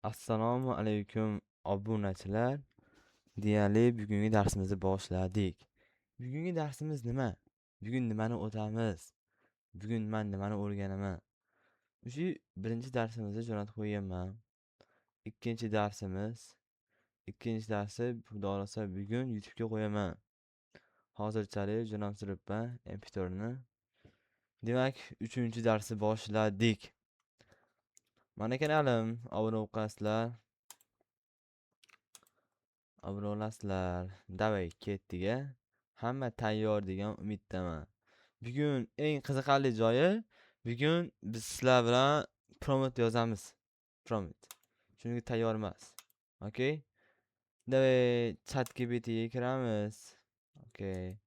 Assalomu alaykum obunachilar. Deyarli bugungi darsimizni boshladik. Bugungi darsimiz nima? Bugun nimani o'tamiz? Bugun men nimani o'rganaman? O'sha birinchi darsimizni jo'natib qo'yganman. Ikkinchi darsimiz, ikkinchi darsi xudo xolasa bugun YouTube'ga qo'yaman. Hozirchalik jo'nattiribman MP4ni. Demak, uchinchi darsni boshladik. Mana kanalim obuna bo'lib qolasizlar. Obuna olasizlar. Davay ketdik-a. Hamma tayyor degan umiddaman. Bugun eng qiziqarli joyi, bugun biz sizlar bilan prompt yozamiz. Prompt. Chunki tayyor emas. Okay? Davay ChatGPTga kiramiz. Okay.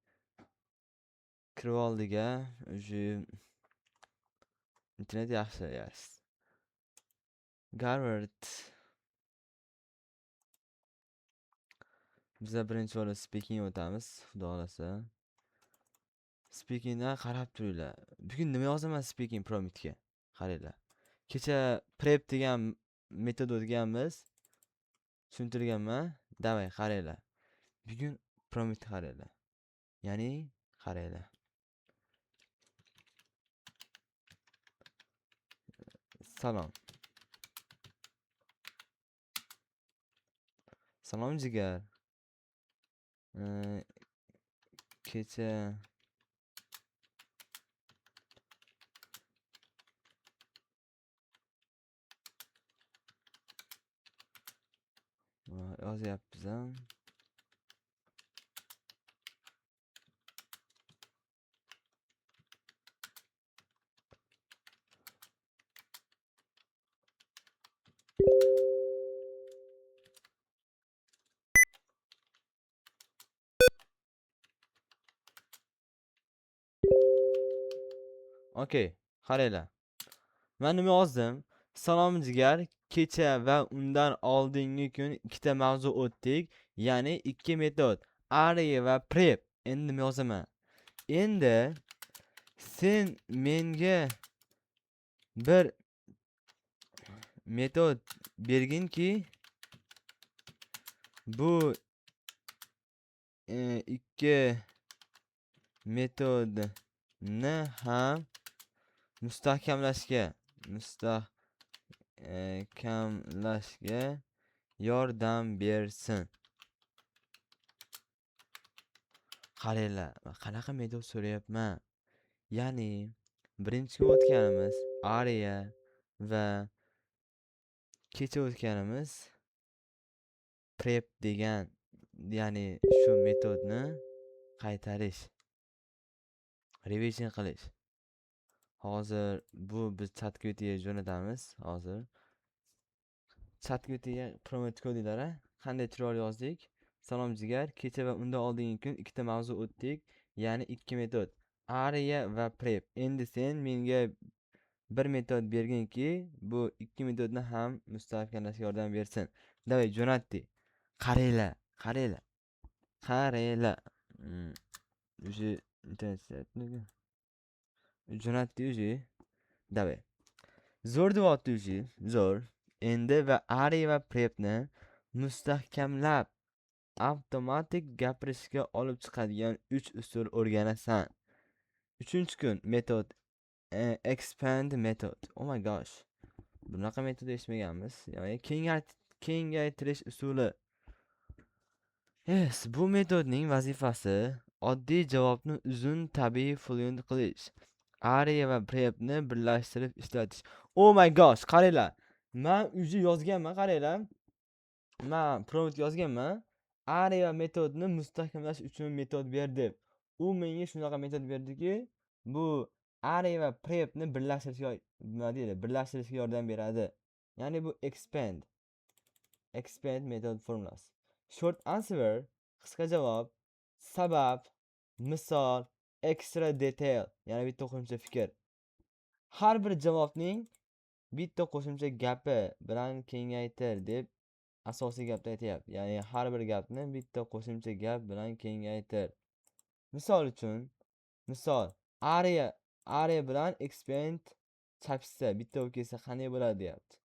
Kirib oldik-a. O'sha internet yaxshi, yes. Garvard. Biz birinchi bo'lib speaking o'tamiz, xudo xolasa. Speakingdan qarab turinglar. Bugun nima yozaman speaking promptga? Qaranglar. Kecha prep degan metod o'tganmiz. Tushuntirganman. Davay qaranglar. Bugun prompt qaranglar. Ya'ni qaranglar. Salom. Salom jigar. Kecha yozyapmiz ham. Okay, qaranglar. Men nima yozdim? Salom jigar, kecha va undan oldingi kun ikkita mavzu o'tdik, ya'ni ikki metod, array va prep. Endi nima yozaman? Endi sen menga bir metod berginki, bu ikki metodni ham mustahkamlashga yordam bersin. Qaranglar, qanaqa metod so'rayapman. Ya'ni birinchi kun o'tganimiz array va kecha o'tganimiz prep degan, ya'ni shu metodni qaytarish, revision qilish. Hozir bu biz ChatGPTga jo'natamiz. Hozir ChatGPTga prompt kodinglar-a? Qanday chiroyli yozdik? Salom jigar, kecha va undan oldingi kun ikkita mavzu o'tdik, ya'ni ikki metod, array va prep. Endi sen menga bir metod berginki, bu ikki metodni ham mustahkamlashga yordam bersin. Davay jo'natdik. Qaranglar, qaranglar. Qaranglar. O'sha internet jo'natdik o'sha. Davay. Zo'r deyapti o'sha. Zo'r. Endi va array va prepni mustahkamlab avtomatik gapirishga olib chiqadigan 3 usul o'rganasan. 3-kun metod expand method. Oh my gosh. Bunaqa metod eshitmaganmiz. Ya'ni kengaytirish usuli. Yes, bu metodning vazifasi oddiy javobni uzun tabiiy fluent qilish. Array va prepni birlashtirib ishlatish. Oh my gosh, qaranglar. Men uji yozganman, qaranglar. Men prompt yozganman. Array va metodni mustahkamlash uchun metod berdi. U menga shunaqa metod berdiki, bu array va prepni birlashtirishga yordam beradi. Ya'ni bu expand method formulas. Short answer, qisqa javob, sabab, misol, extra detail, ya'ni bitta qo'shimcha fikr. Har bir javobning bitta qo'shimcha gapi bilan kengaytir deb asosiy gapni aytayapti. Ya'ni har bir gapni bitta qo'shimcha gap bilan kengaytir. Misol uchun, array bilan expand chapishsa, bitta bo'lib kelsa qanday bo'ladi deyapti.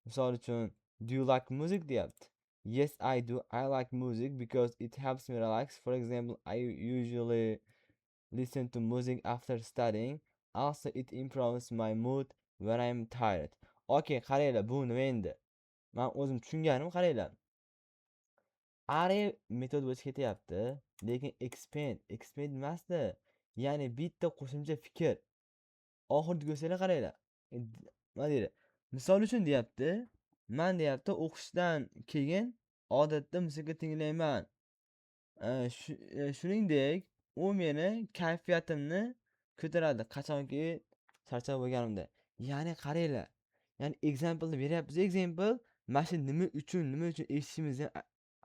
Misol uchun, Do you like music deyapti. Yes, I do. I like music because it helps me relax. For example, I usually listen to music after studying. Also, it improves my mood when I'm tired. Okay, qaranglar, bu nima endi? Men o'zim tushunganim qaranglar. Are metod bo'yicha ketyapti, lekin expand emasdi. Ya'ni bitta qo'shimcha fikr. Oxirgi ko'rsanglar qaranglar. Nima deydi? Misol uchun deyapti, men deyapti o'qishdan keyin odatda musiqa tinglayman. Shuningdek, u meni kayfiyatimni ko'taradi qachonki charchab bo'lganimda. Ya'ni qaranglar. Ya'ni example'ni beryapmiz. Example mana shu nima uchun eshitishimizni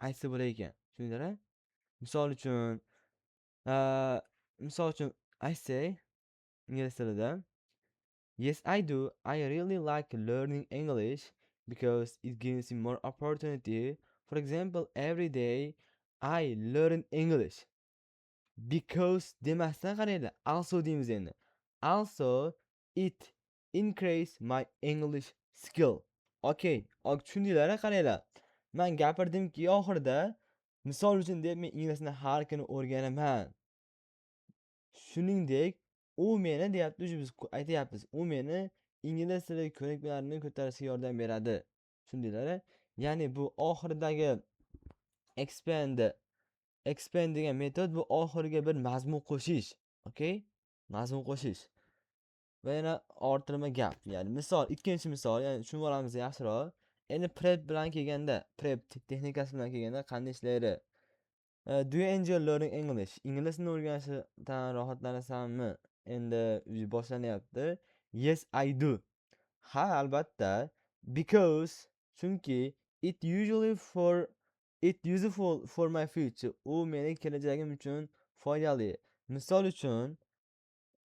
aytsa bo'lar ekan. Tushundinglar? Misol uchun, uh, misol uchun aytsak ingliz tilida. Yes, I do. I really like learning English because it gives me more opportunity. For example, every day I learn English. Because demasdan qaranglar. Also deymiz endi. Also it increase my English skill. Okay, tushundinglar qaranglar. Men gapirdimki oxirida misol uchun deb men inglizni har kuni o'rganaman. Shuningdek, u meni deyapti, biz aytyapmiz. U meni ingliz tili ko'nikmalarini ko'tarishga yordam beradi. Tushundinglar? Ya'ni bu oxiridagi expand expand degan metod bu oxiriga bir mazmun qo'shish. Okay? Mazmun qo'shish. Va yana orttirma gap. Ya'ni misol, ikkinchi misol, ya'ni tushunib olamiz yaxshiroq. Endi prep bilan kelganda, prep texnikasi bilan kelganda qanday ishlaydi? Do you enjoy learning English? Inglizni o'rganishdan rohatlanasanmi? Endi boshlanyapti. Yes, I do. Ha, albatta. Because chunki it useful for my future. U meni kelajagim uchun foydali. Misol uchun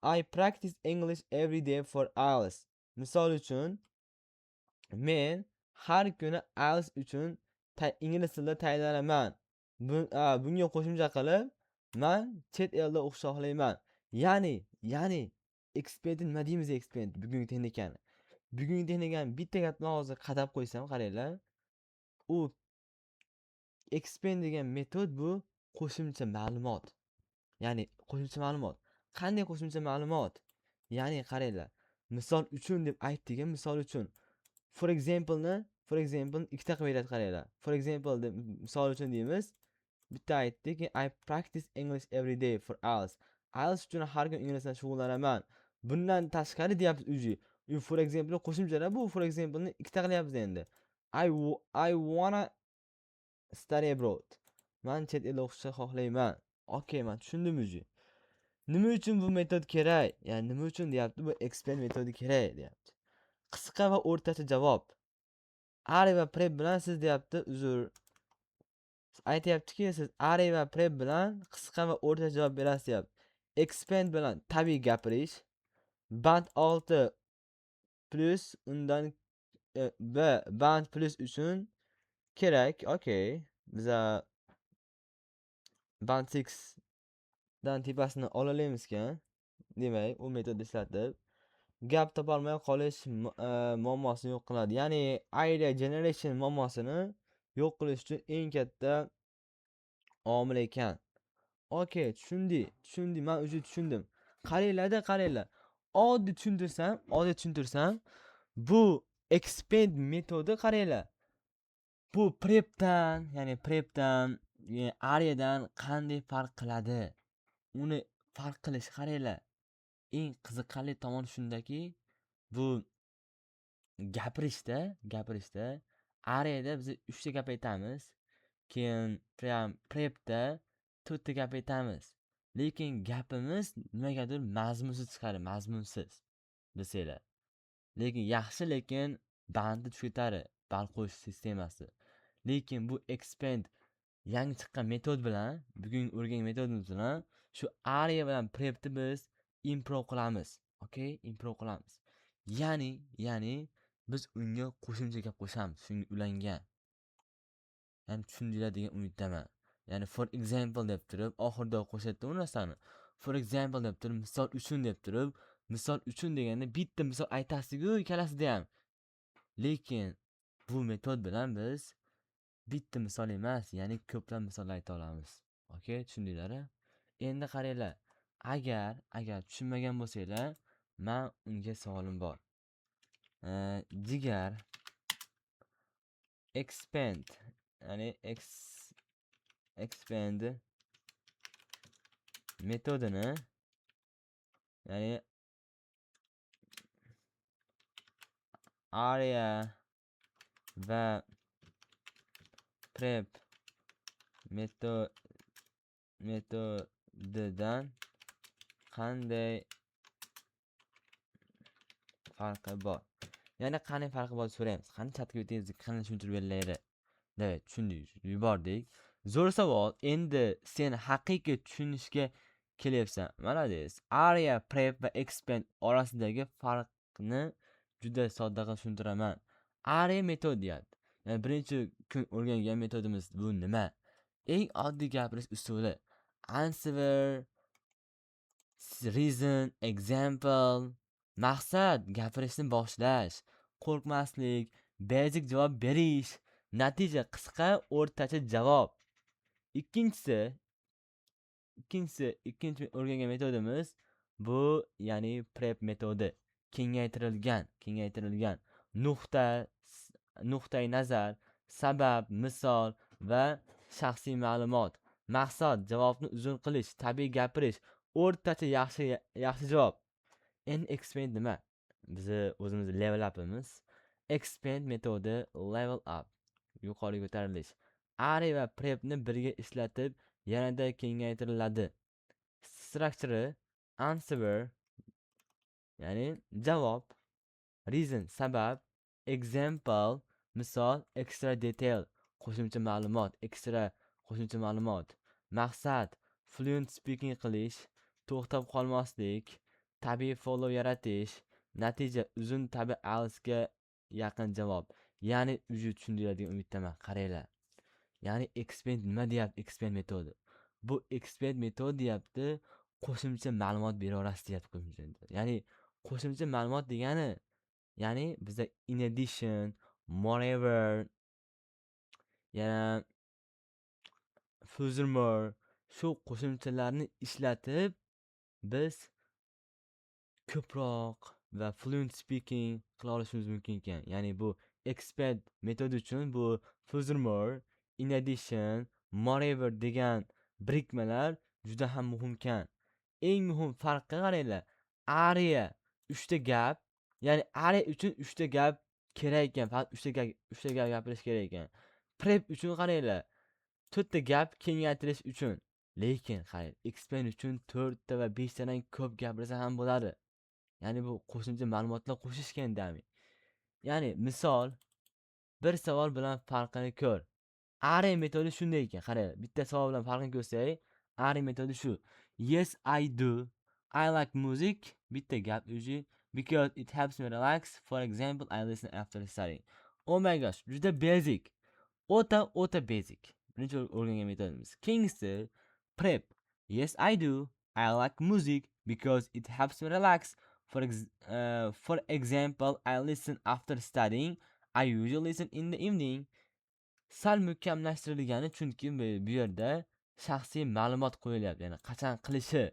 I practice English every day for IELTS. Misol uchun men har kuni IELTS uchun ingliz tilida tayyorlanaman. Bunga qo'shimcha qilib, men chet elda o'qish xohlayman. Ya'ni expert nima deymiz expert bugungi texnikani. Bugungi texnikani bitta gapni hozir qadab qo'ysam, qaranglar. U expand degan metod bu qo'shimcha ma'lumot. Ya'ni qo'shimcha ma'lumot. Qanday qo'shimcha ma'lumot? Ya'ni qaranglar. Misol uchun deb aytdik, misol uchun. For example ikkita qilib beradi qaranglar. For example deb misol uchun deymiz. Bitta aytdik, I practice English every day for IELTS. IELTS uchun har kun ingliz bilan shug'ullanaman. Bundan tashqari deyapmiz uji. For example qo'shimchalar bu for example ni ikkita qilyapmiz endi. I wanna study abroad. Men chet elda o'qishni xohlayman. Okay, men tushundim uji. Nima uchun bu metod kerak? Ya'ni nima uchun deyapti, bu expand metodi kerak deyapti. Qisqa va o'rtacha javob. Are va prep bilan siz deyapti, uzr. Aytyaptiki, siz are va prep bilan qisqa va o'rtacha javob berasiz deyapti. Expand bilan tabiiy gapirish. Band 6 plus undan band plus uchun kerak. Okay. Biza band 6 dan tepasini olalamizkan. Demak, u metod ishlatib gap topolmay qolish muammosini yo'q qiladi. Ya'ni idea generation muammosini yo'q qilish uchun eng katta omil ekan. Okay, tushundik. Men o'zi tushundim. Qaranglar. Oddiy tushuntirsam, bu expand metodi qaranglar. Bu prepdan, ya'ni areadan qanday farq qiladi? Uni farq qilish qaranglar. Eng qiziqarli tomoni shundaki, bu gapirishda areada biz 3 ta gap aytamiz. Keyin prepda 4 ta gap aytamiz. Lekin gapimiz nimagadir mazmunsiz chiqadi, mazmunsiz desanglar. Lekin bandni tushiradi, band qo'yish sistemasi. Lekin bu expand yangi chiqqan metod bilan, bugun o'rgangan metodimiz bilan shu area bilan prepni biz improve qilamiz. Okay? Improve qilamiz. Ya'ni biz unga qo'shimcha gap qo'shamiz, shunga ulangan. Ya'ni tushundinglar degan umiddaman. Ya'ni for example deb turib, oxirida qo'shatdim u narsani. For example deb turib, misol uchun deb turib, misol uchun deganda bitta misol aytasiz-ku ikkalasida ham. Lekin Bu metod bilan biz bitta misol emas, ya'ni ko'plab misollar ayta olamiz. Okay, tushundinglar? Endi qaranglar. Agar tushunmagan bo'lsanglar, men unga savolim bor. Jigar expand, ya'ni expand metodini, ya'ni area va prep metodidan qanday farqi bor? Ya'ni qanday farqi bor so'raymiz. Qani chatga o'tingizni qanday tushuntirib beringlar. Evet, tushundik, yubordik. Zo'r savol. Endi sen haqiqiy tushunishga kelyapsan. Malades. Area, prep va expand orasidagi farqni juda sodda qilib tushuntiraman. Area metod deyapti. Ya'ni birinchi kun o'rgangan metodimiz bu nima? Eng oddiy gapirish usuli. Answer, reason, example. Maqsad gapirishni boshlash, qo'rqmaslik, basic javob berish, natija qisqa, o'rtacha javob. Ikkinchi o'rgangan metodimiz bu, ya'ni prep metodi. Kengaytirilgan nuqtai nazar, sabab, misol va shaxsiy ma'lumot. Maqsad javobni uzun qilish, tabiiy gapirish, o'rtacha yaxshi javob. Endi expand nima? Biz o'zimizni level upimiz. Expand metodi level up, yuqoriga ko'tarilish. Array va prepni birga ishlatib yanada kengaytiriladi. Structure, answer, ya'ni javob, reason, sabab, example, misol, extra detail, qo'shimcha ma'lumot, maqsad, fluent speaking qilish, to'xtab qolmaslik, tabiiy follow yaratish, natija uzun tabiiy alsga yaqin javob. Ya'ni tushundinglar degan umiddaman. Qaranglar. Ya'ni expand nima deyapti? Expand metodi. Bu expand metod deyapti, qo'shimcha ma'lumot beraverasiz deyapti. Ya'ni qo'shimcha ma'lumot degani, ya'ni bizda in addition, moreover, yana furthermore, shu qo'shimchalarni ishlatib biz ko'proq va fluent speaking qila olishimiz mumkin ekan. Ya'ni bu expand metodi uchun bu furthermore, in addition, moreover degan birikmalar juda ham muhim ekan. Eng muhim farqi qaranglar. Area 3 ta gap, ya'ni area uchun 3 ta gap kerak ekan. Faqat 3 ta gap gapirish kerak ekan. Prep uchun qaranglar. 4 ta gap kengaytirish uchun. Lekin qarang, expand uchun 4 ta va 5 tadan ko'p gapirsa ham bo'ladi. Ya'ni bu qo'shimcha ma'lumotlar qo'shishgan dami. Ya'ni misol, bir savol bilan farqini ko'r. Array metodi shunday ekan. Qarang, bitta savol bilan farqini ko'rsak, array metodi shu. Yes, I do. I like music. Bitta gap uji. Because it helps me relax. For example, I listen after studying. Oh my gosh, juda basic. O'ta basic. Birinchi o'rgangan metodimiz. Keyingisi prep. Yes, I do. I like music because it helps me relax. For example, I listen after studying. I usually listen in the evening. Sal mukammalashtirilgani, chunki bu yerda shaxsiy ma'lumot qo'yilyapti. Ya'ni qachon qilishi.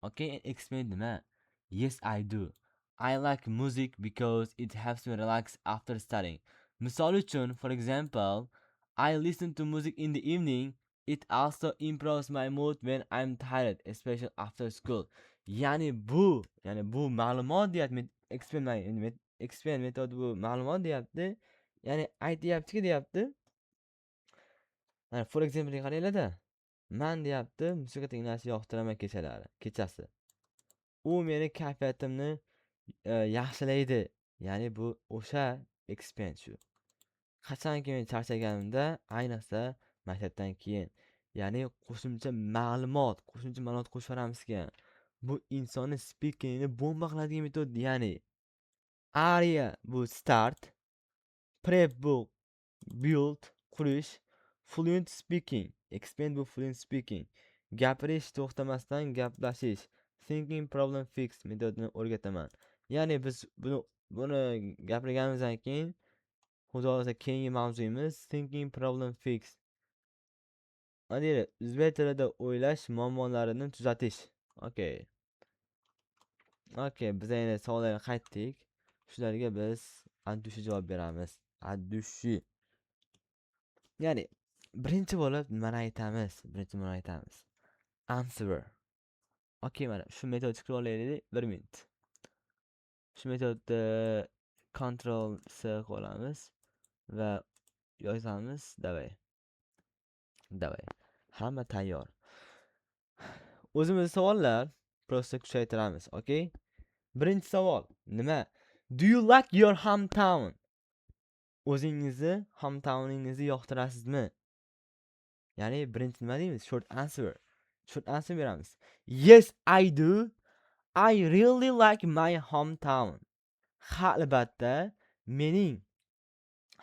Okay, explain nima? Yes, I do. I like music because it helps me relax after studying. Misol uchun, for example, I listen to music in the evening. It also improves my mood when I'm tired, especially after school. Ya'ni bu ma'lumot deyapti. Explain metod bu ma'lumot deyapti. Ya'ni aytyaptiki deyapti. For example qaranglar-da. Men deyapti, musiqa tinglashni yoqtiraman kechasi. U meni kayfiyatimni yaxshilaydi. Ya'ni bu o'sha expand shu. Qachonki men charchaganimda, ayniqsa maktabdan keyin, ya'ni qo'shimcha ma'lumot qo'shib yuboramizkan. Bu insonni speakingni bomba qiladigan metod. Ya'ni area bu start, prep bu build, qurish, fluent speaking, expand bu fluent speaking, gapirish, to'xtamasdan gaplashish, thinking problem fix metodini o'rgataman. Ya'ni biz buni gapirganimizdan keyin Xudo xohlasa keyingi mavzuyimiz thinking problem fix. Mana o'zbek tilida o'ylash muammolarini tuzatish. Okay. Okay, biz endi savollarga qaytdik. Shularga biz addushi javob beramiz. Addushi. Ya'ni birinchi bo'lib nimani aytamiz? Answer. Okay, mana shu metod scrollaylik 1 minut. Shu metodni Ctrl C qo'yamiz va yozamiz. Davay. Hamma tayyor. O'zimiz savollar prosta kuchaytiramiz, okay? Birinchi savol. Nima? Do you like your hometown? O'zingizni hometowningizni yoqtirasizmi? Ya'ni birinchi nima deymiz? Short answer beramiz. Yes, I do. I really like my hometown. Ha, albatta, mening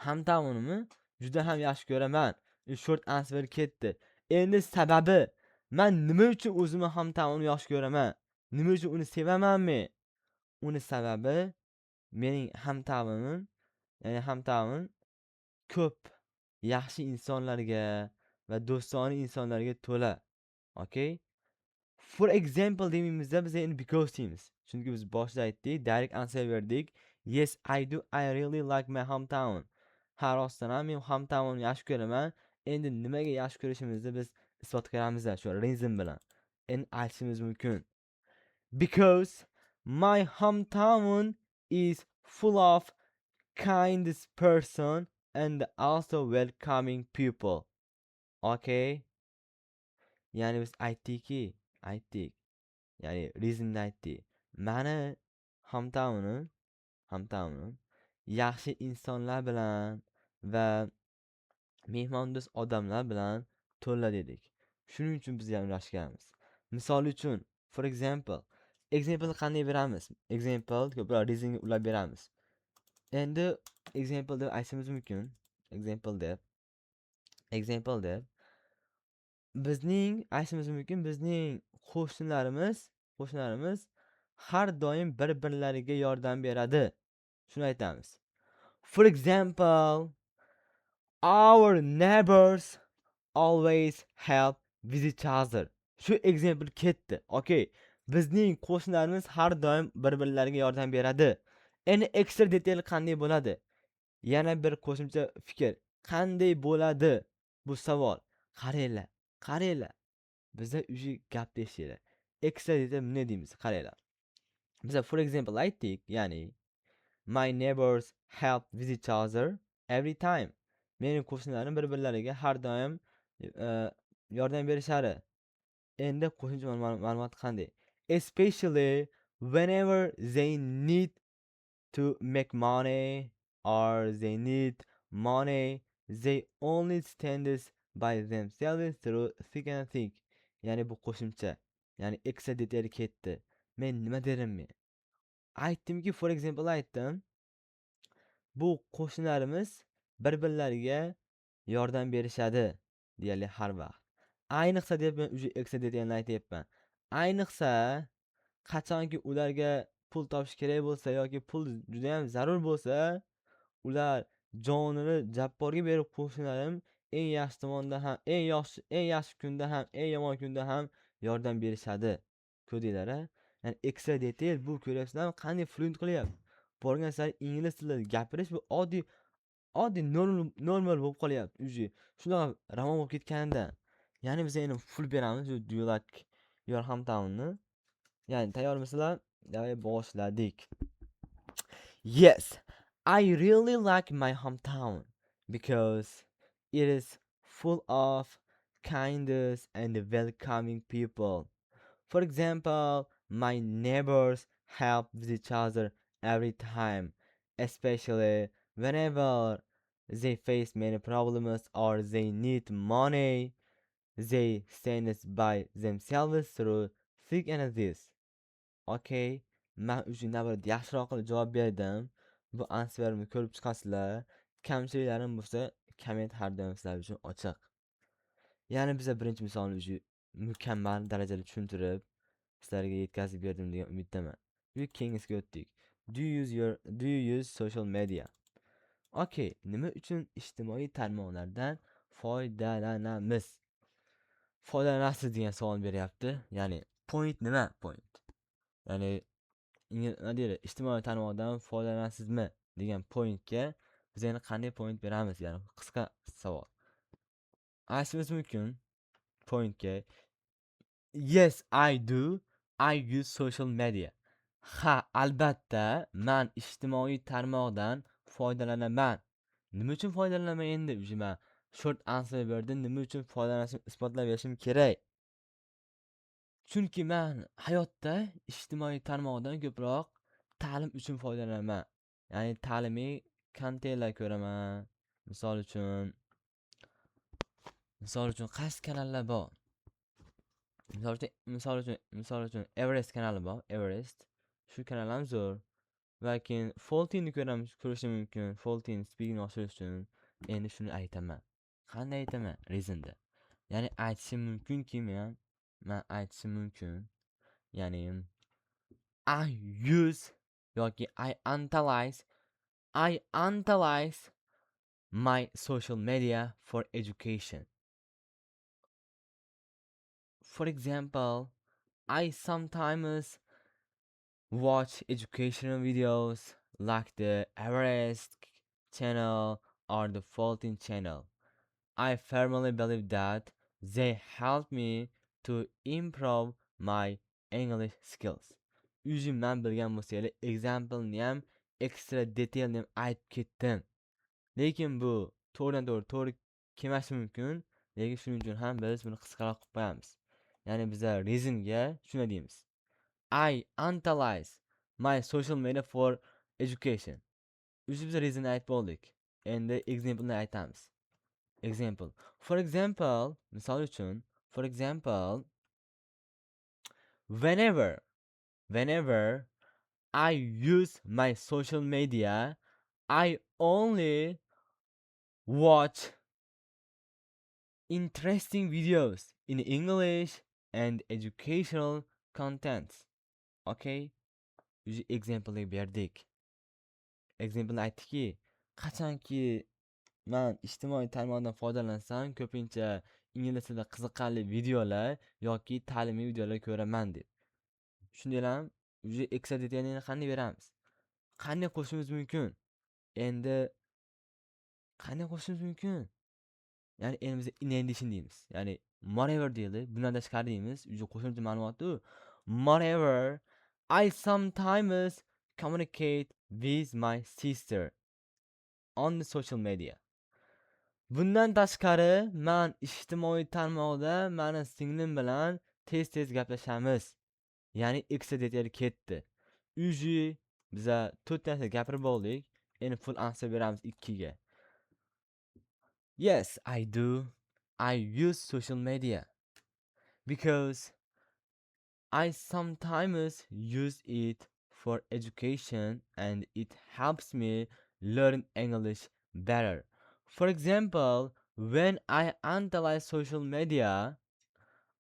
hometownimni juda ham yaxshi ko'raman. Short answer ketdi. Endi sababi, men nima uchun o'zimni hometownimni yaxshi ko'raman? Nima uchun uni sevamanmi? Uni sababi mening hometownimim, ya'ni hometown ko'p yaxshi insonlarga va do'stona insonlarga to'la. Okay? For example demimizda biz endi because deymiz. Chunki biz boshida aytdik, direct answer berdik. Yes, I do. I really like my hometown. Har rostdan ham men hometownimni yaxshi ko'raman. Endi nimaga yaxshi ko'rishimizni biz isbot qilamiz shu reason bilan. Endi aytishimiz mumkin. Because my hometown is full of kindest person and also welcoming people. Okay? Ya'ni biz aytdik. Ya'ni reasonni aytdik. Mani hometown'im yaxshi insonlar bilan va mehmondo'st odamlar bilan to'la dedik. Shuning uchun biz ham ulashganmiz. Misol uchun, for example qanday beramiz? Example ko'proq reasonga ulab beramiz. Endi example deb aytishimiz mumkin. Example deb bizning qo'shnilarimiz har doim bir-birlariga yordam beradi. Shuni aytamiz. For example, our neighbors always help with each other. Shu example ketdi. Okay. Bizning qo'shnilarimiz har doim bir-birlariga yordam beradi. Endi extra detail qanday bo'ladi? Yana bir qo'shimcha fikr. Qanday bo'ladi bu savol? Qaranglar. Bizda uji gap deyishadi. Extra detail nima deymiz? Qaranglar. Biz for example aytdik, ya'ni my neighbors help with each other every time. Mening qo'shnilarim bir-birlariga har doim yordam berishadi. Endi qo'shimcha ma'lumot qanday? Especially whenever they need to make money or they need money, they only stand by themselves through thick and thick. Ya'ni bu qo'shimcha. Ya'ni extra detail ketdi. Men nima derim? Aytdimki, for example aytdim. Bu qo'shnilarimiz bir-birlariga yordam berishadi deyali har vaqt. Ayniqsa deb men uji extra detailni aytayapman. Ayniqsa qachonki ularga pul topish kerak bo'lsa yoki pul juda ham zarur bo'lsa, ular jonini jabborga berib qo'shnilarim eng yaxshi tomonda ham, eng yaxshi kunda ham, eng yomon kunda ham yordam berishadi. Ko'rdinglar-a? Ya'ni extra detail bu ko'ryapsizlarmi qanday fluent qilyapti. Borgan sari ingliz tilida gapirish bu oddiy normal bo'lib qolyapti. Uji shunaqa ravon bo'lib ketganda. Ya'ni biz endi full beramiz. Do you like your hometown-ni? Ya'ni tayyormisizlar? Davay boshladik. Yes, I really like my hometown because it is full of kindness and welcoming people. For example, my neighbors help with each other every time, especially whenever they face many problems or they need money. They stand by themselves through thick and this. Okay, men uchun navbatda yaxshiroq qilib javob berdim. Bu answerimni ko'rib chiqasizlar. Kamchiliklarim bo'lsa, komment har doim sizlar uchun ochiq. Ya'ni biza birinchi misolni uchun mukammal darajada tushuntirib sizlarga yetkazib berdim degan umiddaman. Keyingisiga o'tdik. Do you use social media? Okay, nima uchun ijtimoiy tarmoqlardan foydalanamiz? Foydalanasiz degan savol beryapti. Ya'ni point nima? Point. Ya'ni nima deydi? Ijtimoiy tarmoqdan foydalanasizmi degan pointga biz endi qanday point beramiz? Ya'ni qisqa savol. Aytishimiz mumkin pointga yes, I do. I use social media. Ha, albatta, men ijtimoiy tarmoqdan foydalanaman. Nima uchun foydalanaman endi? Uje men short answer berdim. Nima uchun foydalanishim isbotlab berishim kerak. Chunki men hayotda ijtimoiy tarmoqdan ko'proq ta'lim uchun foydalanaman. Ya'ni ta'limiy kontentlar ko'raman. Misol uchun qaysi kanallar bor? Misol uchun Everest kanali bor. Everest. Shu kanal ham zo'r. Va keyin Foltinni ko'rishim mumkin. Foltin speaking oshirish uchun. Endi shuni aytaman. Qanday aytaman? Reasonda. Ya'ni aytishim mumkinki men aytishim mumkin. Ya'ni I use yoki I analyze my social media for education. For example, I sometimes watch educational videos like the Everest channel or the Fulton channel. I firmly believe that they help me to improve my English skills. O'zim men bilgan bo'lsanglar, example-ni ham extra detailni ham aytib ketdim. Lekin bu to'g'ridan-to'g'ri kelmashi mumkin. Lekin shuning uchun ham biz buni qisqaroq qilib qo'yamiz. Ya'ni biz reasonga shuna deymiz. I analyze my social media for education. O'zi biz reason aytib bo'ldik. Endi example-ni aytamiz. Example. For example, misol uchun, for example, whenever I use my social media, I only watch interesting videos in English and educational contents. Okay? O'zi example berdik. Example aytdiki, qachonki men ijtimoiy tarmoqdan foydalansam, ko'pincha ingliz tilida qiziqarli videolar yoki ta'limiy videolar ko'raman deb. Shundaylar uje ekstra detailni qanday beramiz? Qanday qo'shishimiz mumkin? Endi qanday qo'shishimiz mumkin? Ya'ni endi biz in addition deymiz. Ya'ni moreover deydi. Bundan tashqari deymiz. Uje qo'shimcha ma'lumot u. Moreover, I sometimes communicate with my sister on the social media. Bundan tashqari, men ijtimoiy tarmoqda meni singlim bilan tez-tez gaplashamiz. Ya'ni ekstra detail ketdi. Uji biza 4 narsa gapirib bo'ldik. Endi full answer beramiz 2 ga. Yes, I do. I use social media because I sometimes use it for education and it helps me learn English better. For example, when I analyze social media,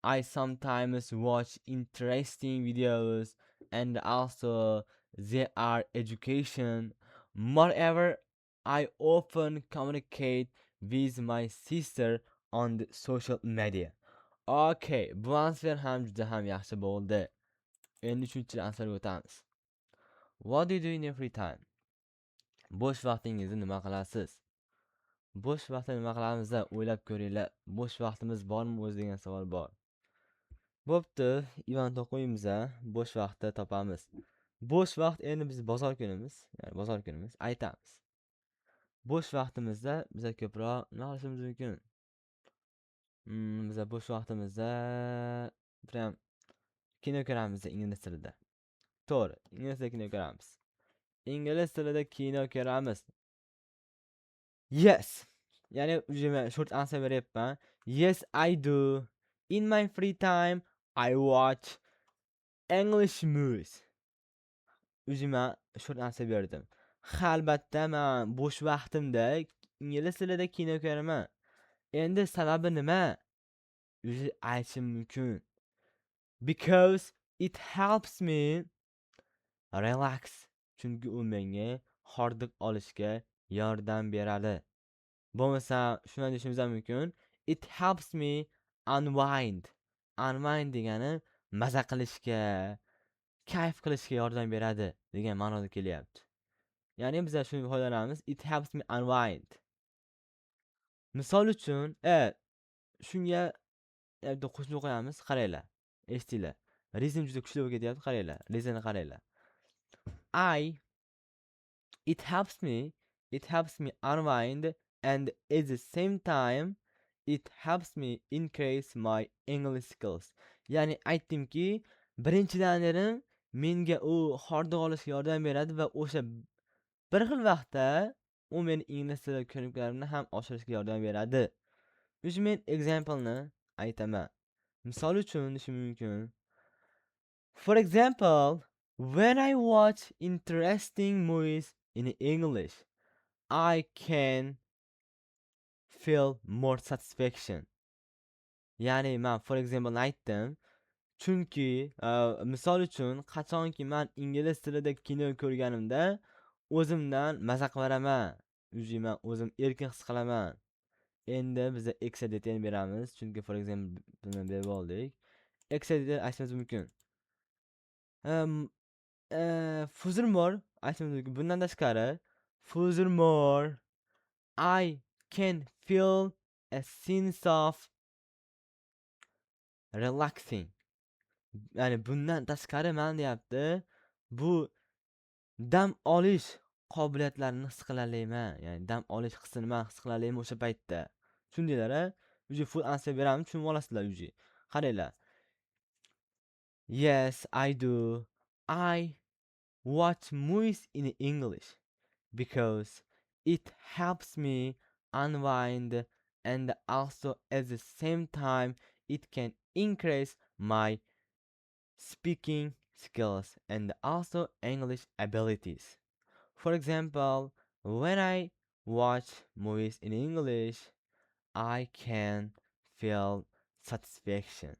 I sometimes watch interesting videos and also they are education. Moreover, I often communicate with my sister on the social media. Okay, bu answer ham juda ham yaxshi bo'ldi. Endi 3-chi answerga o'tamiz. What do you do in your free time? Bo'sh vaqtingizda nima qilasiz? Bo'sh vaqtda nima qilamiz? O'ylab ko'ringlar. Bo'sh vaqtimiz bormi o'zi degan savol bor. Bo'pti, Ivan to'qiymiz bo'sh vaqtda topamiz. Bo'sh vaqt endi biz bozor kunimiz, ya'ni bozor kunimiz aytamiz. Bo'sh vaqtimizda biz ko'proq nima qilishimiz mumkin? Biz bo'sh vaqtimizda prям kino ko'ramiz ingliz tilida. To'g'ri, ingliz tilida kino ko'ramiz. Ingliz tilida kino ko'ramiz. Yes. Ya'ni men short answer beryapman. Yes, I do. In my free time, I watch English movies. Men short answer berdim. Albatta men bo'sh vaqtimda ingliz tilida kino ko'raman. Endi sababi nima? Aytishim mumkin. Because it helps me relax. Chunki u menga hordiq olishga yordam beradi. Bo'lmasa shunday deyishimiz ham mumkin. It helps me unwind. Unwind degani maza qilishga, kayf qilishga yordam beradi degan ma'noda kelyapti. Ya'ni biz shuni foydalanamiz. It helps me unwind. Misol uchun, shunga bitta qo'shimcha qo'yamiz. Qaranglar. Eshitinglar. Rizm juda kuchli bo'lib ketyapti. Qaranglar. Rizmni qaranglar. It helps me unwind, and at the same time it helps me increase my English skills. Ya'ni aytdimki, birinchidan menga u hordiq olishga yordam beradi va o'sha bir xil vaqtda u meni ingliz tili ko'nikmalarimni ham oshirishga yordam beradi. Shuning men example-ni aytaman. Misol uchun deyishim mumkin. For example, when I watch interesting movies in English, I can feel more satisfaction. Ya'ni men for example aytdim. Chunki misol uchun qachonki men ingliz tilida kino ko'rganimda o'zimdan maza qilaraman. Men o'zim erkin his qilaman. Endi biz exadeten beramiz. Chunki for example buni berib oldik. Exadeten aytishimiz mumkin. Furthermore, aytishimiz mumkin. Bundan tashqari, furthermore, I can feel a sense of relaxing. Ya'ni bundan tashqari men deyapti, bu dam olish qobiliyatlarini his qilalayman. Ya'ni dam olish hissini men his qilalayman o'sha paytda. Tushundinglar-a? Uji full answer beramiz, tushunib olasizlar uji. Qaranglar. Yes, I do. I watch movies in English because it helps me unwind, and also at the same time it can increase my speaking skills and also English abilities. For example, when I watch movies in English, I can feel satisfaction.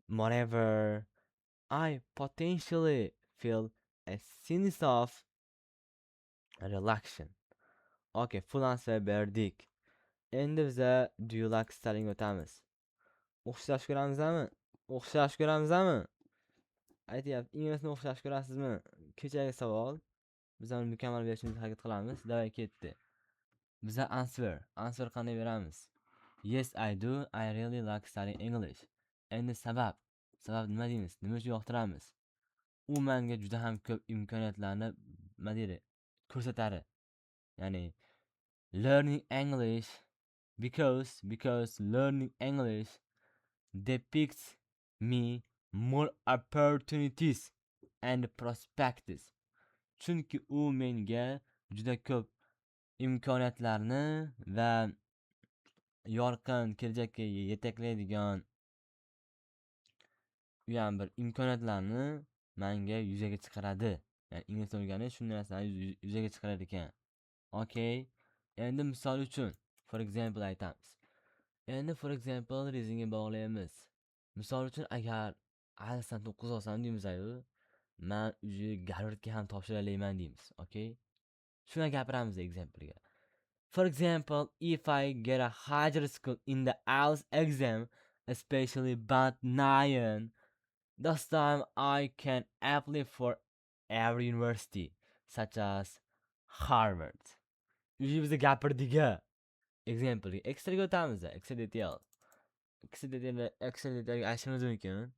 Moreover, I potentially feel a sense of relaxation. Okay, full answer berdik. Endi biza do you like studying o'tamiz. O'xshash ko'ramizmi? O'xshash ko'ramizmi? Aytyapti, inglizni o'xshash ko'rasizmi? Kechagi savol. Biz uni mukammal berishimizga harakat qilamiz. Davay ketdi. Biza answer qanday beramiz? Yes, I do. I really like studying English. Endi sabab nima deymiz? Nima uchun yoqtiramiz? U menga juda ham ko'p imkoniyatlarni nima deydi? Ko'rsatadi. Ya'ni learning English because learning English depicts me more opportunities and prospects. Chunki u menga juda ko'p imkoniyatlarni va yorqin kelajakka yetaklaydigan u ham bir imkoniyatlarni menga yuzaga chiqaradi. Ya'ni ingliz o'rganish shunday narsalarni yuzaga chiqarar ekan. Okay. Endi misol uchun for example aytamiz. Endi for example reasonga bog'laymiz. Misol uchun agar ALSdan 9 olsam deymiz-ayu, men uji Harvardga ham topshira olmayman deymiz. Okay? Shuna gapiramiz example-ga. For example, if I get a higher score in the IELTS exam, especially band 9, this time I can apply for every university, such as Harvard. Usually biza gapirdik-a. Example, extra o'tamiz. Extra detail aytishimiz mumkin.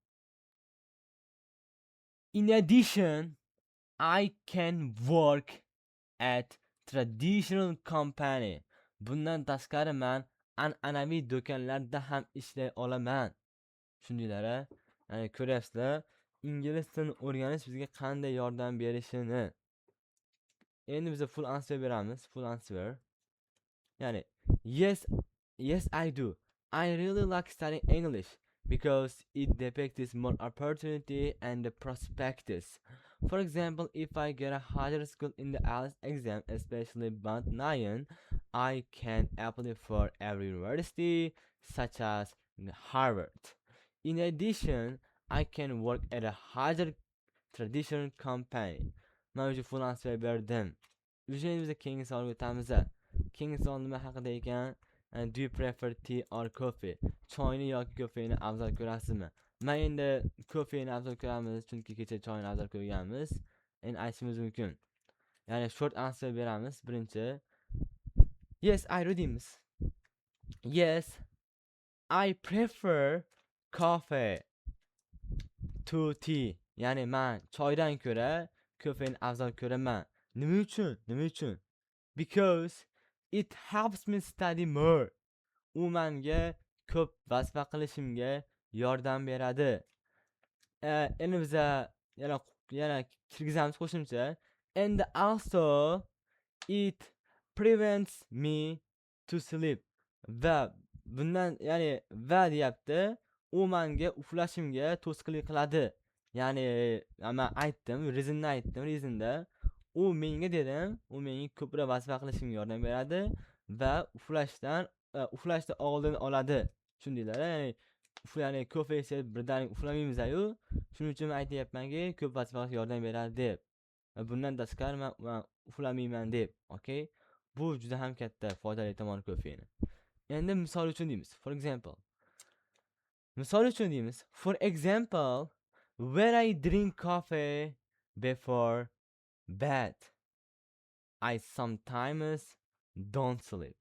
In addition, I can work at traditional company. Bundan tashqari men an'anaviy do'konlarda ham ishlay olaman. Tushundinglar-a? Ya'ni ko'ryapsizlar, ingliz tilini o'rganish bizga qanday yordam berishini. Endi biz full answer beramiz. Full answer. Ya'ni yes I do. I really like studying English because it depicts more opportunity and prospects. For example, if I get a higher score in the IELTS exam, especially band 9, I can apply for every university, such as Harvard. In addition, I can work at a higher traditional company. Mana shu full answer berdim. Уже biz keyingi savolga o'tamiz. Keyingi savol nima haqida ekan? Do you prefer tea or coffee? Choyni yoki kofeni afzal ko'rasizmi? Men endi kofeni afzal ko'ramiz, chunki kecha choyni afzal ko'rganmiz. Endi aytishimiz mumkin. Ya'ni short answer beramiz. Birinchi, yes, I do deymiz. Yes, I prefer coffee to tea. Ya'ni men choydan ko'ra kofeni afzal ko'raman. Nima uchun? Nima uchun? Because it helps me study more. U menga ko'p vazifa qilishimga yordam beradi. Endi biza yana kirgizamiz qo'shimcha. And also it prevents me to sleep. Va bundan ya'ni va deyapti. U menga uxlashimga to'sqinlik qiladi. Ya'ni men aytdim, reasonni aytdim, reasonda u menga dedim, u menga ko'proq vazifa qilishimga yordam beradi va uxlashda oldini oladi. Tushundinglar? Ya'ni kofe ichib birdaniga uxlamaymiz-ku. Shuning uchun men aytyapmanki, ko'p vazifa qilishga yordam beradi deb. Bundan tashqari men uxlamayman deb. Okay? Bu juda ham katta foydali tomoni kofeni. Endi misol uchun deymiz. Misol uchun deymiz. For example, when I drink coffee before bed, I sometimes don't sleep.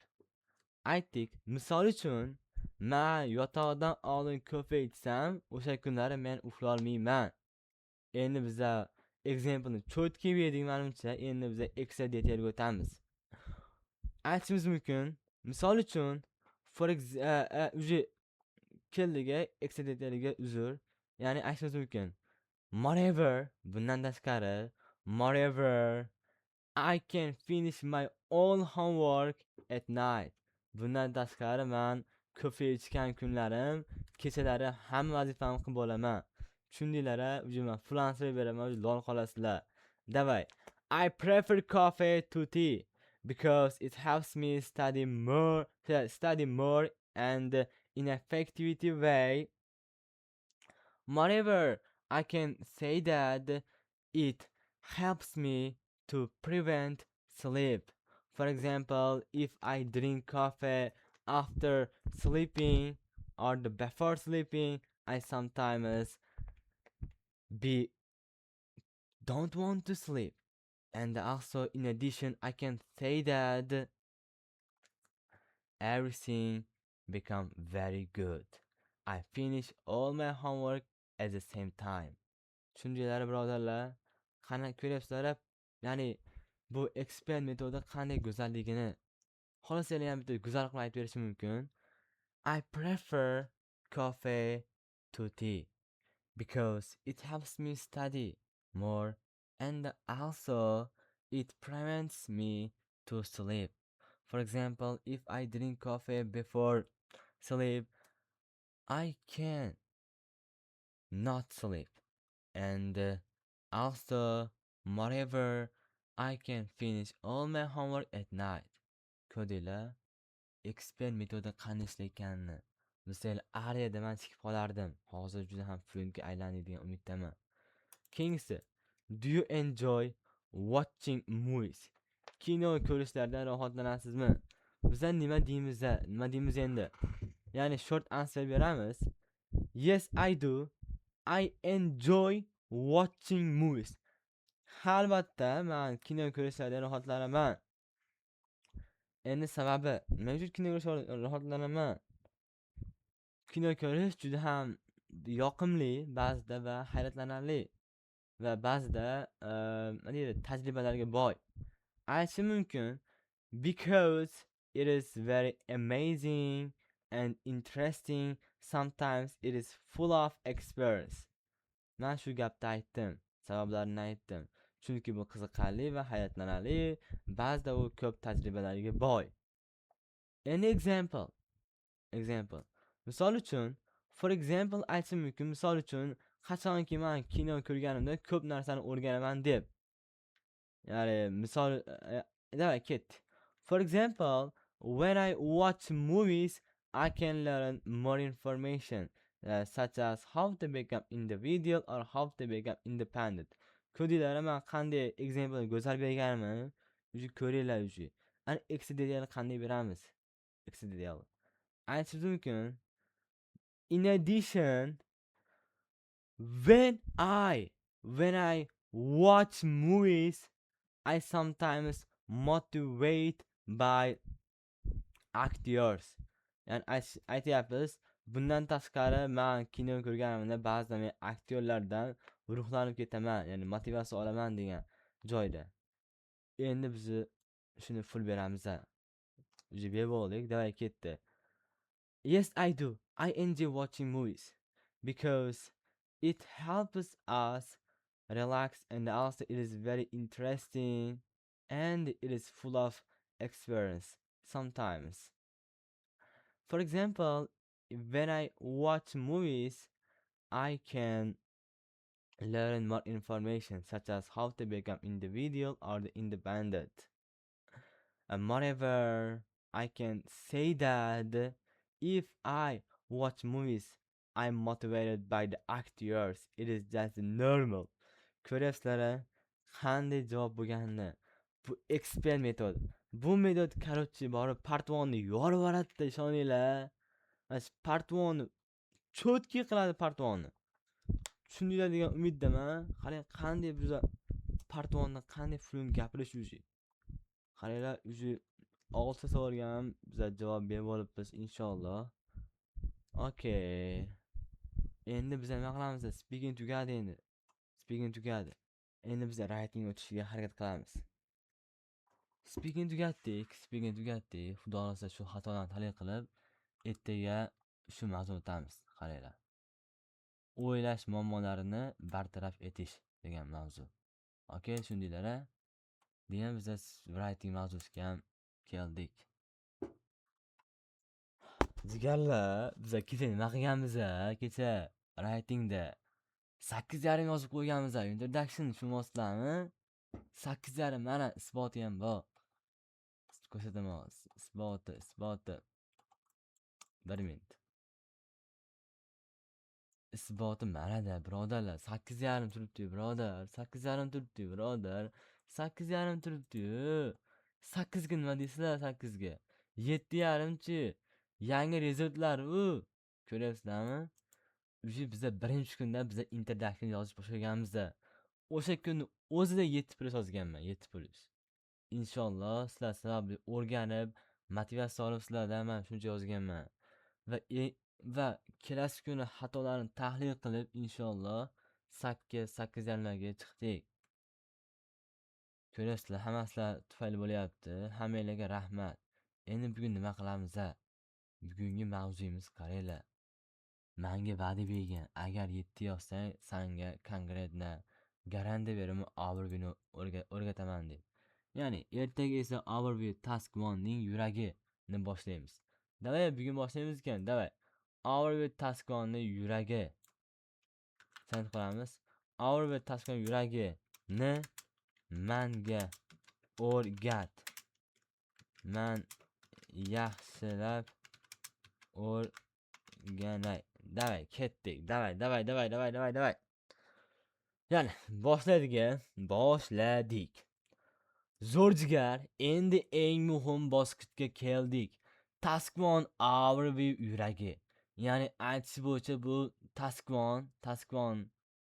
Aytdik, misol uchun, men yotoqdan oldin kofe ichsam, o'sha kunlari men uxlolmayman. Endi biza example'ni cho'tki berdik menimcha, endi biza extra detailga o'tamiz. Aytishimiz mumkin, misol uchun, uje keldiga extra detailga uzr. Ya'ni aytishimiz mumkin. Moreover, bundan tashqari, moreover, I can finish my all homework at night. Bundan tashqari men kofe ichgan kunlarim kechalari hamma vazifamni qilib olaman. Tushundinglar-a? Men fransuz beraman, lol qolasizlar. Davay. I prefer coffee to tea because it helps me study more and in an effective way. Moreover, I can say that it helps me to prevent sleep. For example, if I drink coffee after sleeping or before sleeping, I sometimes don't want to sleep. And also, in addition, I can say that everything become very good. I finish all my homework at the same time. Tushundinglar birodarlar? Qani ko'ryapsizlar? Ya'ni bu expand metodi qanday go'zalligini xolos ham bitta go'zal qilib aytib berishi mumkin. I prefer coffee to tea because it helps me study more and also it prevents me to sleep. For example, if I drink coffee before sleep, I can not sleep. And also, moreover, I can finish all my homework at night. Ko'rdinglar? Expert metodi qanday ishlayotganini. Misol ariyada men chiqib qolardim. Hozir juda ham fluentga aylanadi degan umiddaman. Keyingisi, do you enjoy watching movies? Kino ko'rishlardan rohatlanasizmi? Bizlar nima deymiz? Nima deymiz endi? Ya'ni short answer beramiz. Yes, I do. I enjoy watching movies. Albatta, men kino ko'rishlardan rohatlanaman. Endi sababi, nima uchun kino ko'rishlardan rohatlanaman? Kino ko'rish juda ham yoqimli ba'zida va hayratlanarli va ba'zida nima deydi, tajribalarga boy. Aytishim mumkin, because it is very amazing and interesting. Sometimes it is full of experience. Men shu gapni aytdim, sabablarini aytdim. Chunki bu qiziqarli va hayratlanarli, ba'zida u ko'p tajribalarga boy. An example. Misol uchun, for example aytishim mumkin, misol uchun, qachonki men kino ko'rganimda ko'p narsani o'rganaman deb. Ya'ni misol davay ket. For example, when I watch movies, I can learn more information, such as how to become individual or how to become independent. Ko'rdinglar, men qanday example go'zal berganimni? Уже ko'ringlar уже. Ana eksideal qanday beramiz? Eksideal. Aytishimiz mumkin. In addition, when I watch movies, I sometimes motivate by actors. Ya'ni aytyapmiz, bundan tashqari men kino ko'rganimda ba'zida men aktyorlardan ruhlanib ketaman, ya'ni motivatsiya olaman degan joyda. Endi biz shuni full beramiz. Уже berib davay ketdi. Yes, I do. I enjoy watching movies because it helps us relax, and also it is very interesting and it is full of experience sometimes. For example, when I watch movies, I can learn more information such as how to become individual or the independent. And moreover, I can say that if I watch movies, I'm motivated by the actors. It is just normal. Ko'ryapsizlar, qanday javob bo'lganini. Bu expert metod. Bu metod короче borib partvonni yorib yuboradi, ishoninglar. Mana shu partvonni cho'tki qiladi partvonni. Tushundinglar degan umiddaman. Qarang qanday biz partvonni qanday fluent gapirish уже. Qaranglar уже olti savolga ham biz javob berib olibmiz inshaalloh. Okay. Endi biz nima qilamiz? Speaking tugadi endi. Speaking tugadi. Endi biz writing o'tishga harakat qilamiz. Speaking tugatdik. Xudo xolasa shu xatolarni talay qilib, ertaga shu mavzuni o'tamiz. Qaranglar. O'ylash muammolarini bartaraf etish degan mavzu. Okay, tushundinglar-a? Degan biz writing mavzusiga ham keldik. Jigarlar, biz kecha nima qilganmiz? Kecha writingda 8,5 yozib qo'yganmiz. Introduction tushunmasizlarmi? 8,5 mana isboti ham bor. Ko'rsataman. Isboti. 1 minut. Isboti mana-da, birodarlar. 8,5 turibdi, birodar. 8,5 turibdi, birodar. 8,5 turibdi. 8 ga nima deysizlar 8 ga? 7,5chi. Yangi rezultatlar u. Ko'ryapsizlarmi? Уже biz birinchi kunda biz introduction yozish boshlaganmiz. O'sha kunni o'zida 7+ yozganman, 7+. Inshaalloh sizlar sababli o'rganib, motivatsiya olib sizlardan men shuncha yozganman. Va kelasi kuni xatolarni tahlil qilib inshaalloh 8 ga chiqdik. Ko'rasizlar, hammasizlar tufayli bo'lyapti. Hammanglarga rahmat. Endi bugun nima qilamiz? Bugungi mavzuyimiz qaranglar. Menga va'da bergan, agar 7 yozsang, senga konkretna garantiya beraman, overview o'rgataman deb. Ya'ni ertaga esa overview task 1 ning yuragini boshlaymiz. Davay bugun boshlaymiz ekan, davay. Overview task 1 ning yuragi. Sen qilamiz. Overview task 1 yuragini menga o'rgat. Men yaxshilab o'rganay. Davay, ketdik. Davay. Ya'ni boshladik. Zo'rjigar, endi eng muhim bosqichga keldik. Task 1 overview yuragi. Ya'ni aytish bo'yicha bu task 1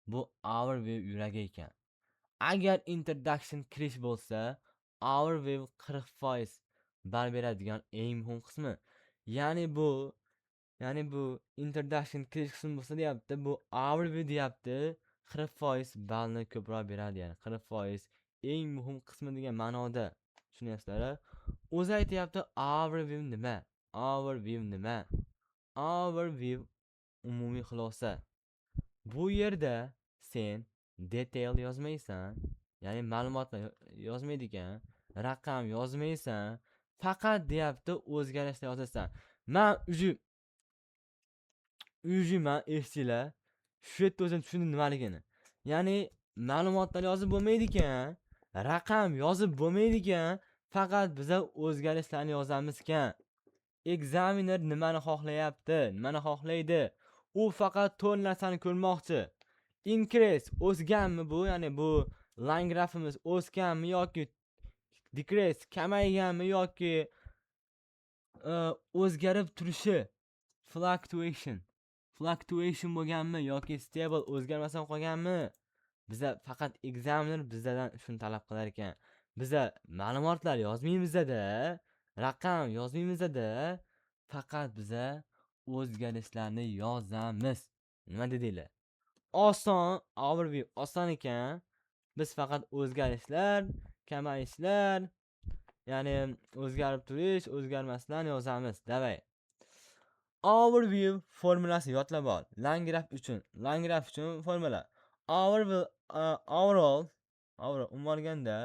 bu overview yuragi ekan. Agar introduction kirish bo'lsa, overview 40% bal beradigan eng muhim qismi. Ya'ni bu introduction kirish qismi bo'lsa deyapti, bu overview deyapti, 40% balni ko'proq beradi, ya'ni 40% eng muhim qismi degan ma'noda. Tushunyapsizlar? O'zi aytayapti, overview nima? Overview umumiy xulosa. Bu yerda sen detail yozmaysan, ya'ni ma'lumotlar yozmaydi ekan, raqam yozmaysan, faqat deyapti o'zgarishlar yozasan. Men men eshitinglar, shu yerda o'zim tushundim nimaligini. Ya'ni ma'lumotlar yozib bo'lmaydi ekan, raqam yozib bo'lmaydi ekan, faqat biz o'zgarishlarni yozamiz ekan. Examiner nimani xohlaydi? U faqat 4 narsani ko'rmoqchi. Increase o'sganmi bu, ya'ni bu line grafimiz o'sganmi yoki decrease kamayganmi yoki o'zgarib turishi, fluctuation bo'lganmi yoki stable o'zgarmasdan qolganmi? Biza faqat examiner bizdan shuni talab qilar ekan. Biza ma'lumotlar yozmaymiz-da, raqam yozmaymiz-da, faqat biza o'zgarishlarni yozamiz. Nima dedinglar? Oson, overview oson ekan. Biz faqat o'zgarishlar, kamayishlar, ya'ni o'zgarib turish, o'zgarmasdan yozamiz. Davay. Overview formulasi yodlab ol. Line graph uchun formula. Overall olganda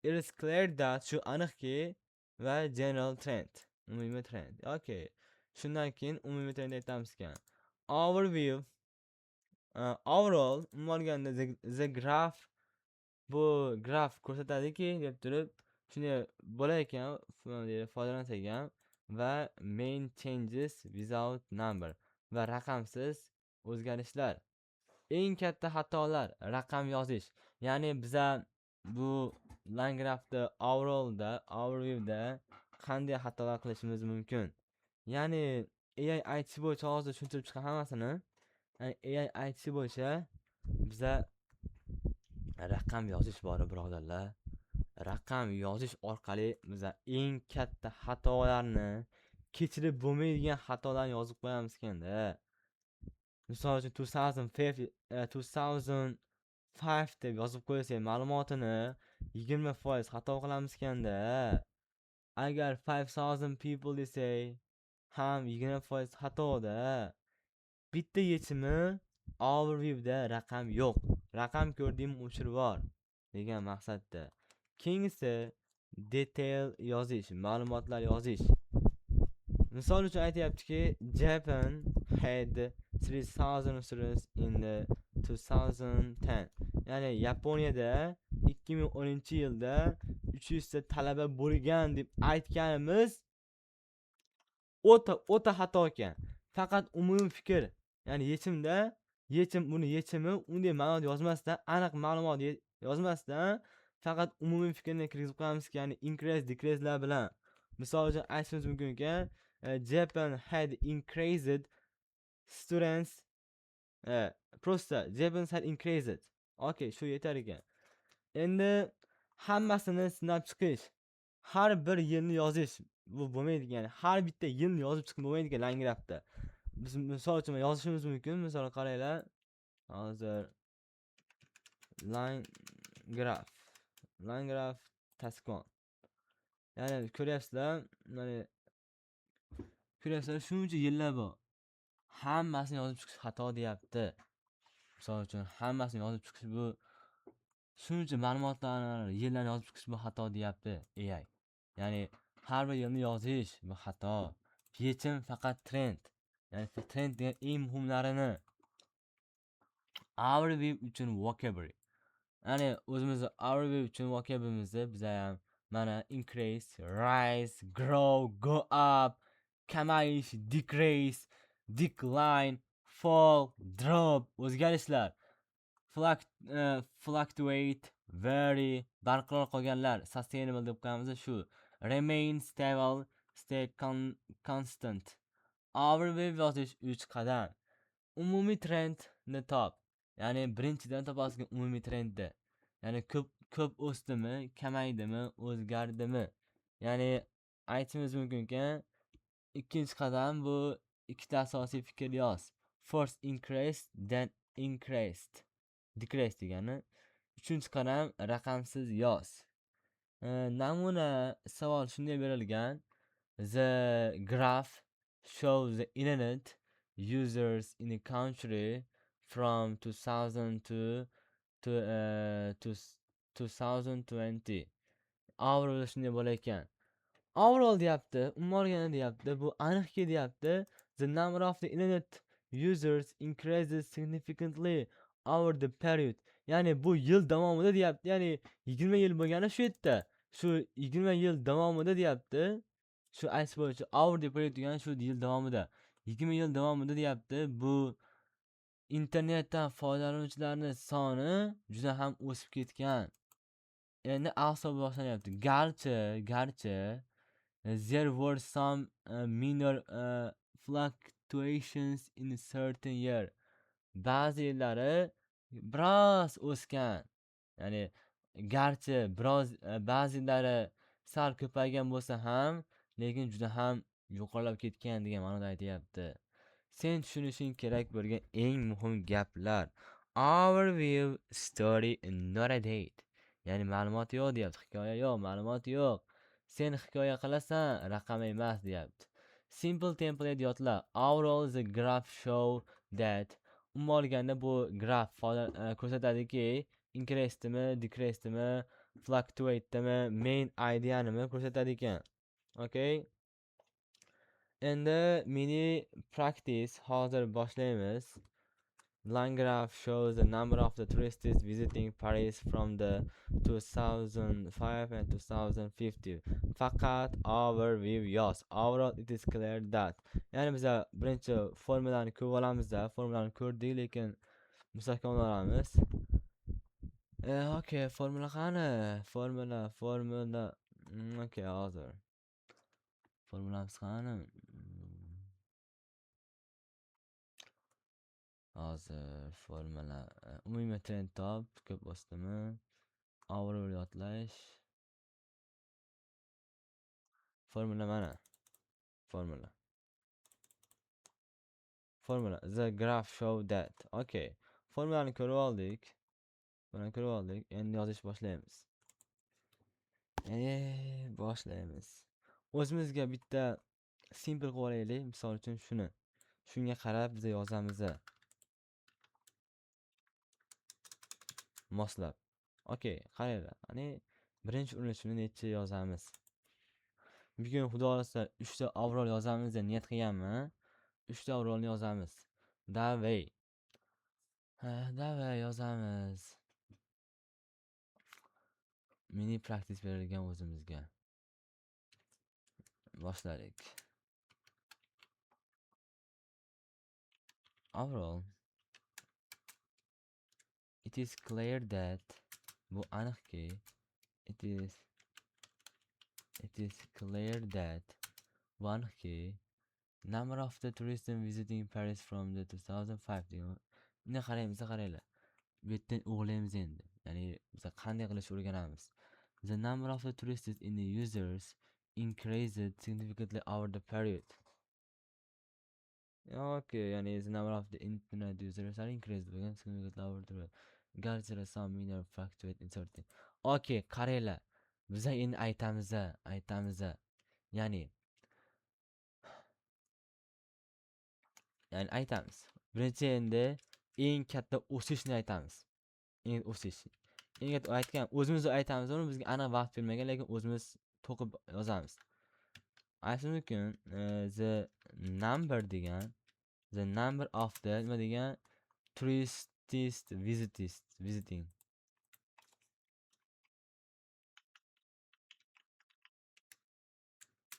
it is clear that shu aniqki va general trend. Umumiy trend. Okay. Shundan keyin umumiy trend aytamiz ekan. Overview overall olganda the graph bu graf ko'rsatadiki deb turib shunday bo'lar ekan, foydalansa ekan va main changes without number va raqamsiz o'zgarishlar. Eng katta xatolar raqam yozish. Ya'ni biza bu line graphda overviewda qanday xatolar qilishimiz mumkin? Ya'ni AI aytishi bo'yicha hozir tushuntirib chiqaman hammasini. Ya'ni AI aytishi bo'yicha biza raqam yozish bor, birodarlar. Raqam yozish orqali biza eng katta xatolarni, kechirib bo'lmaydigan xatolarni yozib qo'yamiz ekanda. Misol uchun 2005 deb yozib qo'ysak ma'lumotini 20% xato qilamiz ekanda. Agar 5000 people desak ham 20% xatoda. Bitta yechimi overviewda raqam yo'q. Raqam ko'rdingmi o'chirib yubor degan maqsadda. Keyingisi detail yozish, ma'lumotlar yozish. Misol uchun aytayaptiki, Japan had 3000 students in 2010. Ya'ni Yaponiyada 2010-yilda 300 ta talaba bo'lgan deb aytganimiz o'ta xato ekan. Faqat umumiy fikr, ya'ni buni yechimi unday ma'lumot yozmasdan, aniq ma'lumot yozmasdan faqat umumiy fikrni kirgizib qo'yamiz, ya'ni increase decrease'lar bilan. Misol uchun aytishimiz mumkin ekan, Japan had increased students. Просто Japan had increased. Okay, shu yetar ekan. Endi hammasini sinab chiqish, har bir yilni yozish bu bo'lmaydigan. Har bitta yilni yozib chiqib bo'lmaydigan line graphda. Biz misol uchun yozishimiz mumkin. Misol qaranglar. Hozir line graph task 1. Ya'ni ko'ryapsizlar, shuncha yillar bor. Hammasini yozib chiqish xato deyapti. Misol uchun hammasini yozib chiqish bu shuncha ma'lumotlarni yillarni yozib chiqish bu xato deyapti AI. Ya'ni har bir yilni yozish bu xato. Yechim faqat trend. Ya'ni trend degan eng muhimlarini. Overview uchun vocabulary. Ya'ni o'zimizni overview uchun vocabulary'mizni biza ham mana increase, rise, grow, go up, kamayish, decrease, decline, fall, drop, o'zgarishlar, fluctuate, vary, barqaror qolganlar, sustainable deb qo'yamiz shu. Remain stable, stay constant. Overview yozish 3 qadam. Umumiy trendni top. Ya'ni birinchidan topasiz umumiy trendni. Ya'ni ko'p o'sdimi, kamaydimi, o'zgardimi? Ya'ni aytishimiz mumkinki, ikkinchi qadam bu ikkita asosiy fikr yoz. First increased, then increased. Decreased degani. Uchinchi qadam raqamsiz yoz. Namuna savol shunday berilgan. The graph shows the internet users in the country from 2000 to 2020. Overall shunday bo'lar ekan. Overall deyapti, umorgani deyapti, bu aniqki deyapti. The number of the internet users increases significantly over the period. Ya'ni bu yil davomida deyapti. Ya'ni 20 yil bo'lgani shu yerda. Shu 20 yil davomida deyapti. Shu aytish bo'yicha over the period degani shu yil davomida. 20 yil davomida deyapti. Bu internetdan foydalanuvchilarning soni juda ham o'sib ketgan. Endi also boshlanyapti. Garchi there were some minor fluctuations in a certain year. Ba'zi yillari biroz o'sgan. Ya'ni garchi biroz ba'zilari sal ko'paygan bo'lsa ham, lekin juda ham yo'qolib ketgan degan ma'noda aytyapti. Sen tushunishing kerak bo'lgan eng muhim gaplar. Overview story not a date. Ya'ni ma'lumot yo'q deyapti. Hikoya yo'q, ma'lumot yo'q. Sen hikoya qilasan, raqam emas deyapti. Simple template yodla. Overall the graph show that umuman olganda bu graf ko'rsatadiki, increasedmi, decreasedmi, fluctuate'mi, main ideanimi ko'rsatadi ekan. Okay? Endi mini practice hozir boshlaymiz. Line graph shows the number of the tourists visiting Paris from the 2005 and 2050. Faqat overview yoz. Overall it is clear that. Ya'ni biz birinchi formulani ko'rib olamiz-da, formulani ko'rdik, lekin mustahkamlaymiz. Okay, formula qani? Formula. Okay, hozir. Formulamiz qani? Hozir formula umumiy trend top ko'p bosdimi? Overall yodlash. Formula mana. Formula. The graph show that. Okay. Formulani ko'rib oldik. Endi yozish boshlaymiz. Boshlaymiz. O'zimizga bitta simple qilib olaylik. Misol uchun shuni. Shunga qarab biz yozamiz. Moslab. Okay, qaranglar. Ya'ni birinchi urinishni necha yozamiz? Bugun xudo xolasa 3 ta overall yozamiz deb niyat qilganman. 3 ta overallni yozamiz. Davay yozamiz. Mini practice berilgan o'zimizga. Boshladik. Overall, it is clear that bu aniqki it is clear that number of the tourists visiting Paris from the 2005 Endi qaranglar. Bu yerdan o'g'laymiz endi. Ya'ni biz qanday qilish o'rganamiz. The number of the tourists in the users increased significantly over the period. Okay, ya'ni the number of the internet users are increased significantly over the period. Garchi some minor fluctuate in certain. Okay, qaranglar. Biz endi aytamiz. Ya'ni aytamiz. Birinchi endi eng katta o'sishni aytamiz. Eng katta aytgan o'zimiz aytamiz, uni bizga aniq vaqt bermagan, lekin o'zimiz to'qib yozamiz. Aytishimiz mumkin, the number of the nima degan tourists visiting.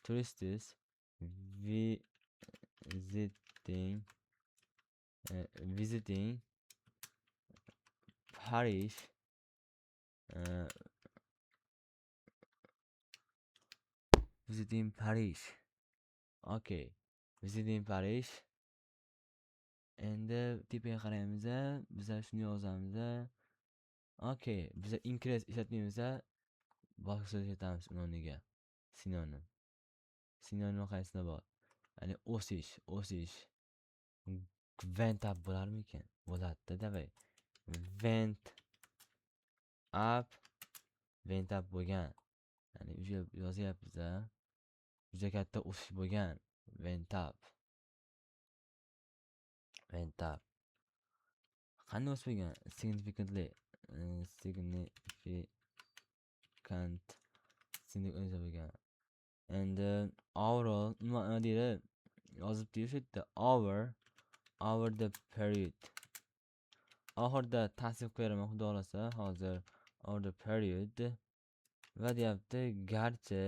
Tourists visiting Paris visiting Paris. Okay. Visiting Paris. Endi tepaga qaraymiz. Biz shuni yozamiz. Okay, biz increase ishlatmaymiz. Boshqa so'z ishlatamiz o'rniga. Sinonim. Sinonim qaysida bor? Ya'ni o'sish. Went up bo'larmikan? Bo'ladi-da, davay. Went up bo'lgan. Ya'ni yozyapmiz. Juda katta o'sish bo'lgan. Went up. Qanday o'sib bo'lgan? Significantly. Bo'lgan. And overall nima deydi? Yozibdi shu yerda over the period. Oxirida tasvir qo'yaman xudo xolasa hozir over the period va deyapti garchi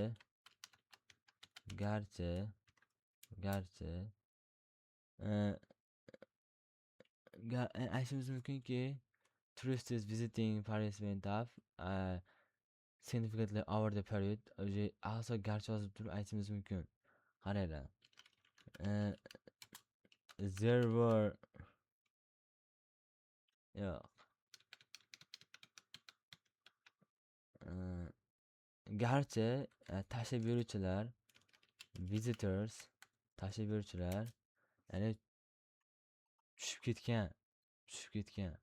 aytishimiz mumkinki tourists visiting Paris went up significantly over the period. Also garchi yozib turib aytishimiz mumkin. Qaranglar. Uh, there were yo'q. Uh, garchi tashrif buyuruvchilar, visitors, tashrif buyuruvchilar, ya'ni tushib ketgan, tushib ketgan.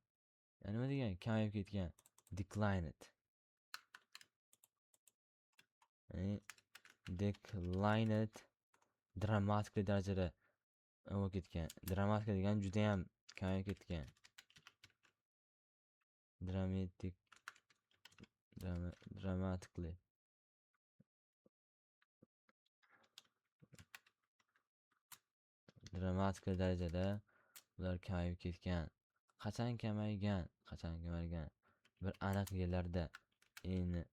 Ya'ni nima degani? Kamayib ketgan. Declined. Ya'ni declined dramatik darajada bo'lib ketgan. Dramatik degani juda ham kamayib ketgan. Dramatic dramatically. Dramatik darajada ular kamayib ketgan. Qachon kamaygan? Qachon kamaygan? Bir aniq yillarda in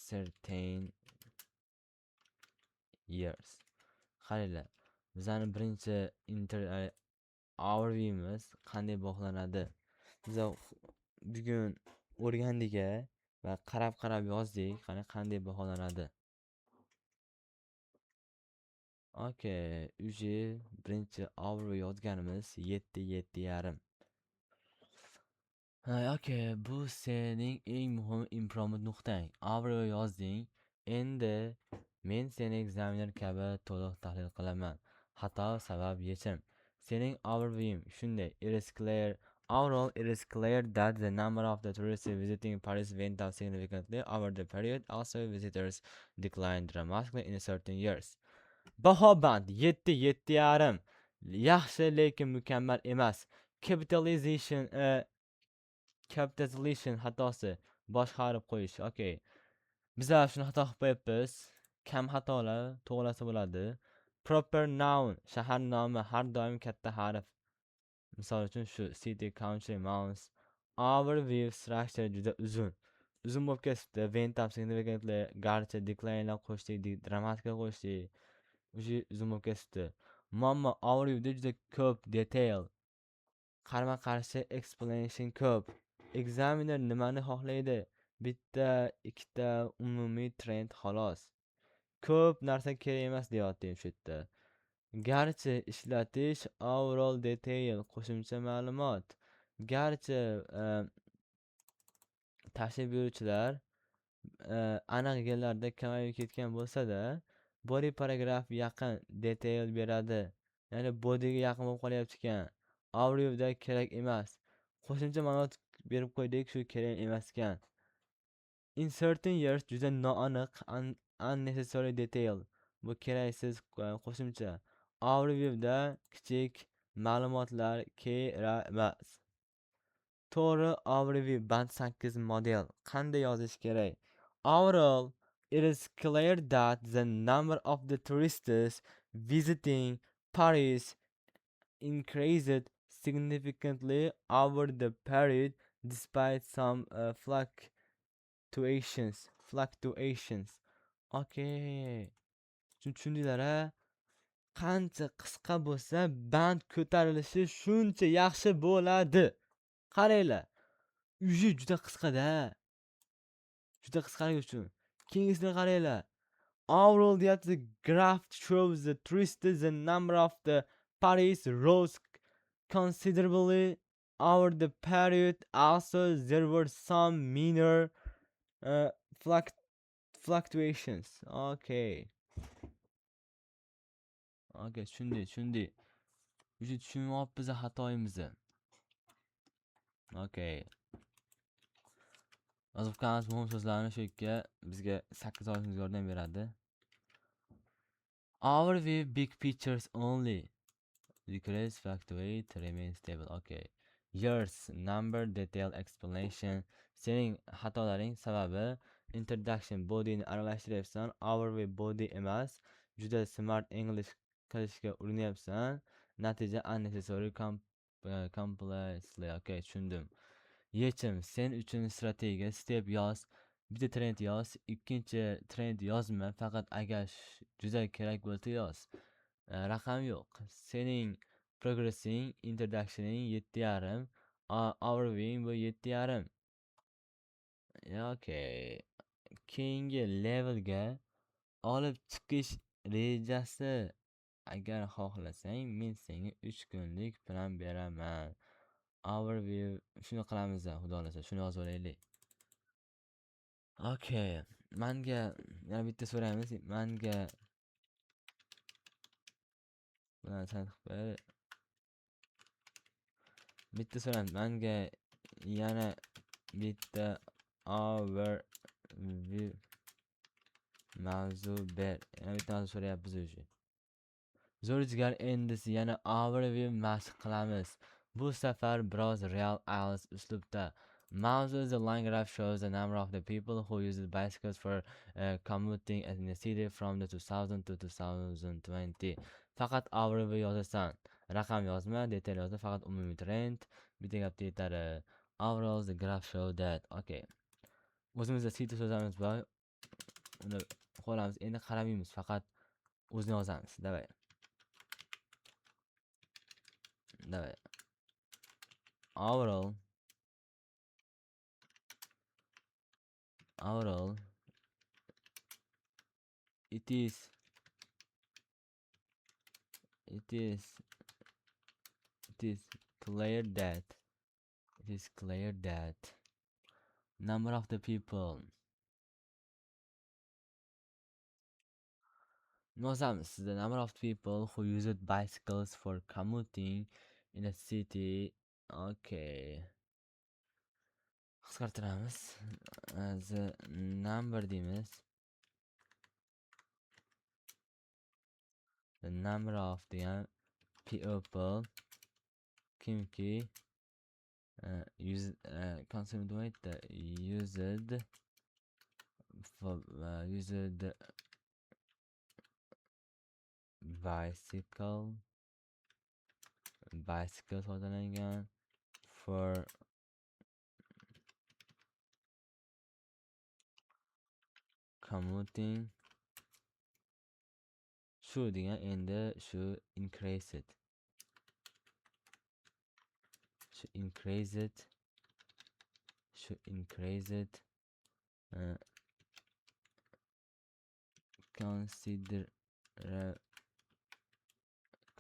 certain years. Qaranglar. Bizning birinchi overviewimiz qanday bog'lanadi? Biz bugun o'rgandik va qarab yozdik. Qani qanday baholanadi? Okay, birinchi overview yozganimiz 7.5. Okay, bu sening eng muhim improvement nuqtang. Overview yozding. Endi men seni ekzaminer kabi to'liq tahlil qilaman. Xato, sabab, yechim. Sening overview shunday. Overall, it is clear that the number of the tourists visiting Paris went up significantly over the period. Also, visitors declined dramatically in certain years. Bahoband 7.5. Yaxshi, lekin mukammal emas. Capitalization xatosi. Boshqarib qo'yish. Okay. Bizlar shuni xato qilib qo'yibmiz. Kam xatolar to'g'rilasa bo'ladi. Proper noun, shahar nomi har doim katta harf. Misol uchun shu city, country, mountains. Overview structure juda uzun. Uzun bo'lib ketibdi. Went up significantly, garchi decline'lar qo'shdik, dramatically qo'shdik. Uzun bo'lib ketibdi. Muammo overviewda juda ko'p detail. Qarama-qarshi explanation ko'p. Examiner nimani xohlaydi? Bitta, ikkita umumiy trend xolos. Ko'p narsa kerak emas deyapti shu yerda. Garchi ishlatish overall detail qo'shimcha ma'lumot. Garchi tashrif buyuruvchilar aniq yillarda kamayib ketgan bo'lsa-da, body paragraf yaqin detail beradi. Ya'ni bodyga yaqin bo'lib qolyapti ekan. Overviewda kerak emas. Qo'shimcha ma'lumot berib qo'ydik, shu kerak emas ekan. In certain years juda noaniq, unnecessary detail. Bu keraksiz qo'shimcha. Overviewda kichik ma'lumotlar kerak emas. To'g'ri overview band 8 model. Qanday yozish kerak? Overall, it is clear that the number of the tourists visiting Paris increased significantly over the period despite some fluctuations. Okay. Tushundinglar-a? Qancha qisqa bo'lsa, band ko'tarilishi shuncha yaxshi bo'ladi. Qaranglar. Juda qisqa-da. Juda qisqaligi uchun. Keyingisini qaranglar. Overall, the graph shows the tourists, the number of the Paris rose considerably over the period. Also, there were some minor uh, fluctuations. Okay. Okay, tushundik. Tushunmayapmiz xatoyimizni. Okay. Yozib muhim so'zlarni shu yerga bizga 8 olishimizga yordam beradi. Overview big pictures only. Decrease, fluctuate, remain stable. Okay. Years, number, detail, explanation. Sening xatolaring sababi introduction body'ni aralashtiryapsan. Overview body emas. Juda smart English qilishga urinyapsan. Natija unnecessary complexly. Okay, tushundim. Yechim, sen uchun strategiya, step yoz, bitta trend yoz, ikkinchi trend yozma, faqat agar juda kerak bo'lsa yoz. Raqam yo'q. Sening progressing, introductioning 7.5, overviewing bu 7.5. Okay. keyingi levelga olib chiqish rejasi. Agar xohlasang, men senga 3 kunlik plan beraman. Overview shuni qilamiz, xudo xolasa, shuni yozib olaylik. Okay. Manga yana bitta so'raymiz. Manga bilan sanqib bitta so'raymiz. Manga yana bitta overview mavzu ber. Yana bitta mavzu so'rayapmiz o'sha. Zo'rjigar endisi yana overview mashq qilamiz. Bu safar biroz real Alice uslubda. Mavzu the line graph shows the number of the people who use bicycles for commuting in the city from the 2000 to 2020. Faqat overview yozasan. Raqam yozma, detal yozma, faqat umumiy trend. Bitta gapda yetadi. Overall the graph show that. Okay. O'zimizda city so'zamiz bor. Uni qo'yamiz. Endi qaramaymiz, faqat o'zini yozamiz. Davay. Давай. Overall, it is, it is, it is clear that, number of the people. Yozamiz. The number of people who use bicycles for commuting in a city. Okay. Qisqartiramiz. The number deymiz. The number of the people kimki use consumed used for used bicycle foydalangan for commuting. Shu degan endi shu increase it.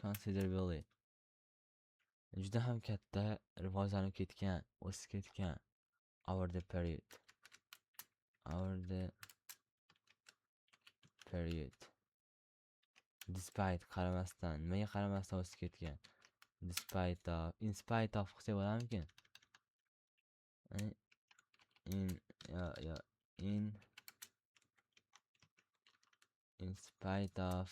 Considerably. Juda ham katta rivojlanib ketgan, o'sib ketgan over the period. Despite qaramasdan, nimaga qaramasdan o'sib ketgan. Despite of, in spite of qilsa bo'larmikin? In spite of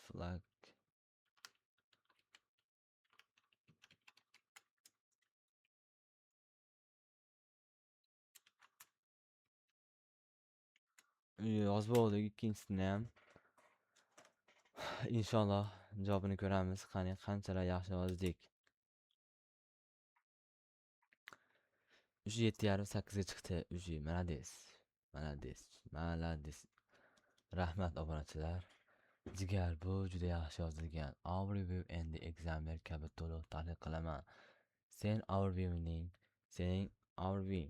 flag yozib oldik. Ikkinchisini ham inshaalloh javobini ko'ramiz. Qanchalar yaxshi yozdik. 7,5 ga chiqdi. Malades. Rahmat obunachilar. Jigar, bu juda yaxshi yozilgan. Overview endi examiner kabi to'liq tahlil qilaman. Sening overview.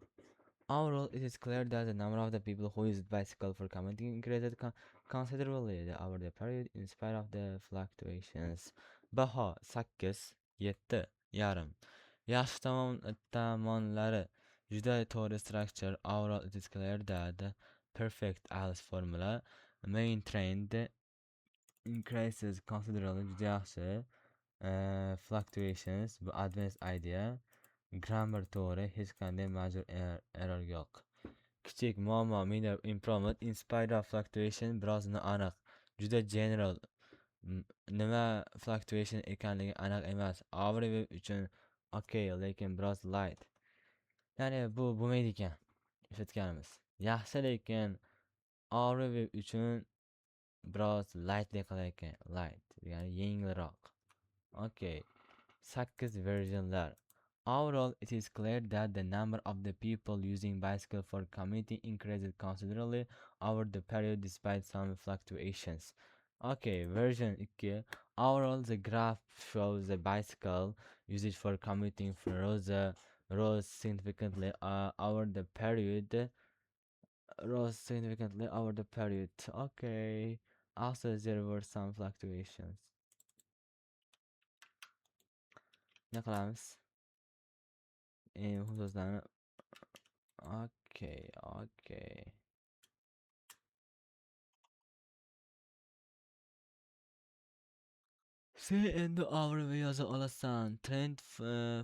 Overall, it is clear that the number of the people who use bicycle for commuting increased considerably over the period in spite of the fluctuations. Baho 8, 7,5. Yaxshi tomonlari juda to'g'ri structure. Overall, it is clear that the perfect Alice formula main trend increases considerably. Juda yaxshi. Fluctuations, bu advanced idea. Grammar to'g'ri, hech qanday major error yo'q. Kichik muammo, minor improvement in spite of fluctuation biroz noaniq. Juda general. Nima fluctuation ekanligi aniq emas. Overview uchun okay, lekin biroz light. Ya'ni bu bo'lmaydi ekan. Ishlatganimiz. Yaxshi, lekin overview uchun biroz lightly qilar ekan. Light, ya'ni yengilroq. Okay. 8 versionlar. Overall, it is clear that the number of the people using bicycle for commuting increased considerably over the period despite some fluctuations. Okay, version 2. Overall, the graph shows the bicycle usage for commuting from rose significantly over the period. Rose significantly over the period. Okay. Also, there were some fluctuations. Ne qilamiz? Muhim so'zlarni. Okay, okay. Sen endi og'riqni yoza olasan. Trend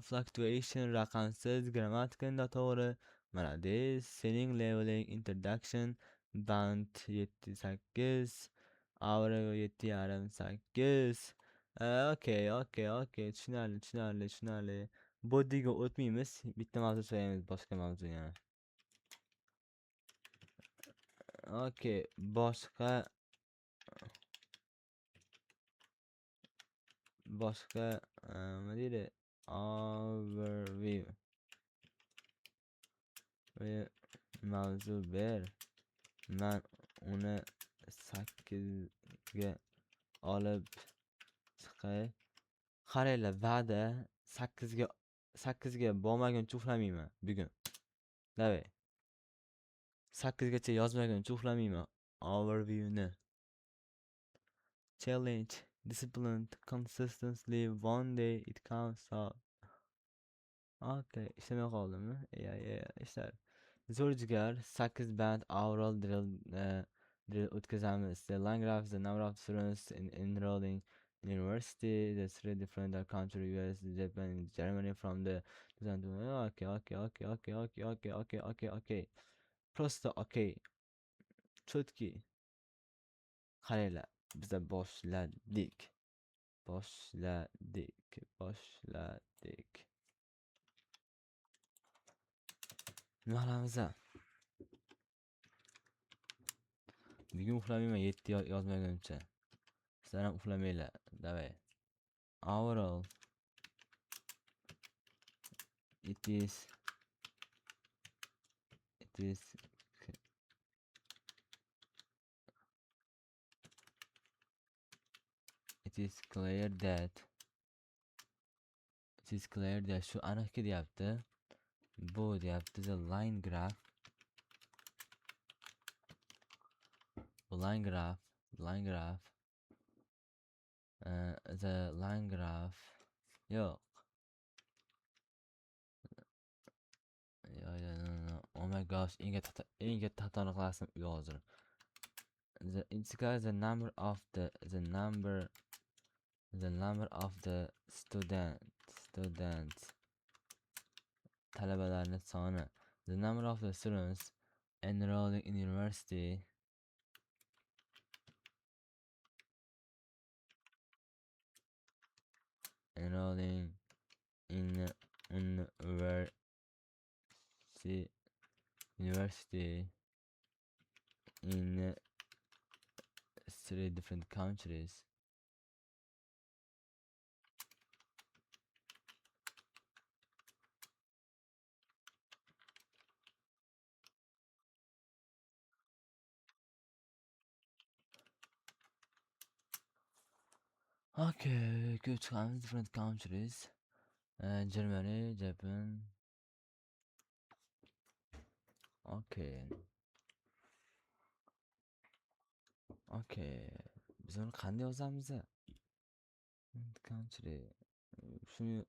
fluctuation raqamsiz, grammatika noto'g'ri. Молодец. Sening leveling introduction band 7-8. Og'rig'i 7,5-8. Okay, okay, okay. Tushunarli, tushunarli, tushunarli. Bodiga o'tmaymiz. Bitta mavzu so'raymiz, boshqa mavzu yana. Okay, boshqa nima deydi? Overview. Mavzu ber. Man uni 8 ga olib chiqay. Qaranglar, va'da 8 ga bormaguncha uxlamayman bugun. Davay. 8 gacha yozmaguncha uxlamayman. Overviewni. Challenge, disciplined, consistently, one day it comes out. Okay, ishlamay qoldimmi? Ishlar. Zo'r jigar, 8 band overall drill o'tkazamiz. The line graph is the number of students enrolling in university. The three different country, US, Japan, Germany from the okay. Просто okay. Chutki. Qaranglar, biza boshladik. Nima qilamiz? Bugun uxlamayman 7 yozmaguncha. Sizlar ham uxlamanglar. Davay. Overall, it is clear that shu aniqki deyapti. Bu deyapti the line graph. The line graph. Yo'q. No. Oh my gosh, eng katta xatoni qilasan hozir. It's got the number of the students talabalarning soni. The number of the students enrolling in university university in 3 different countries. Okay, good times, different countries. Germany, Japan. Okay. Biz uni qanday yozamiz? Country. Shuni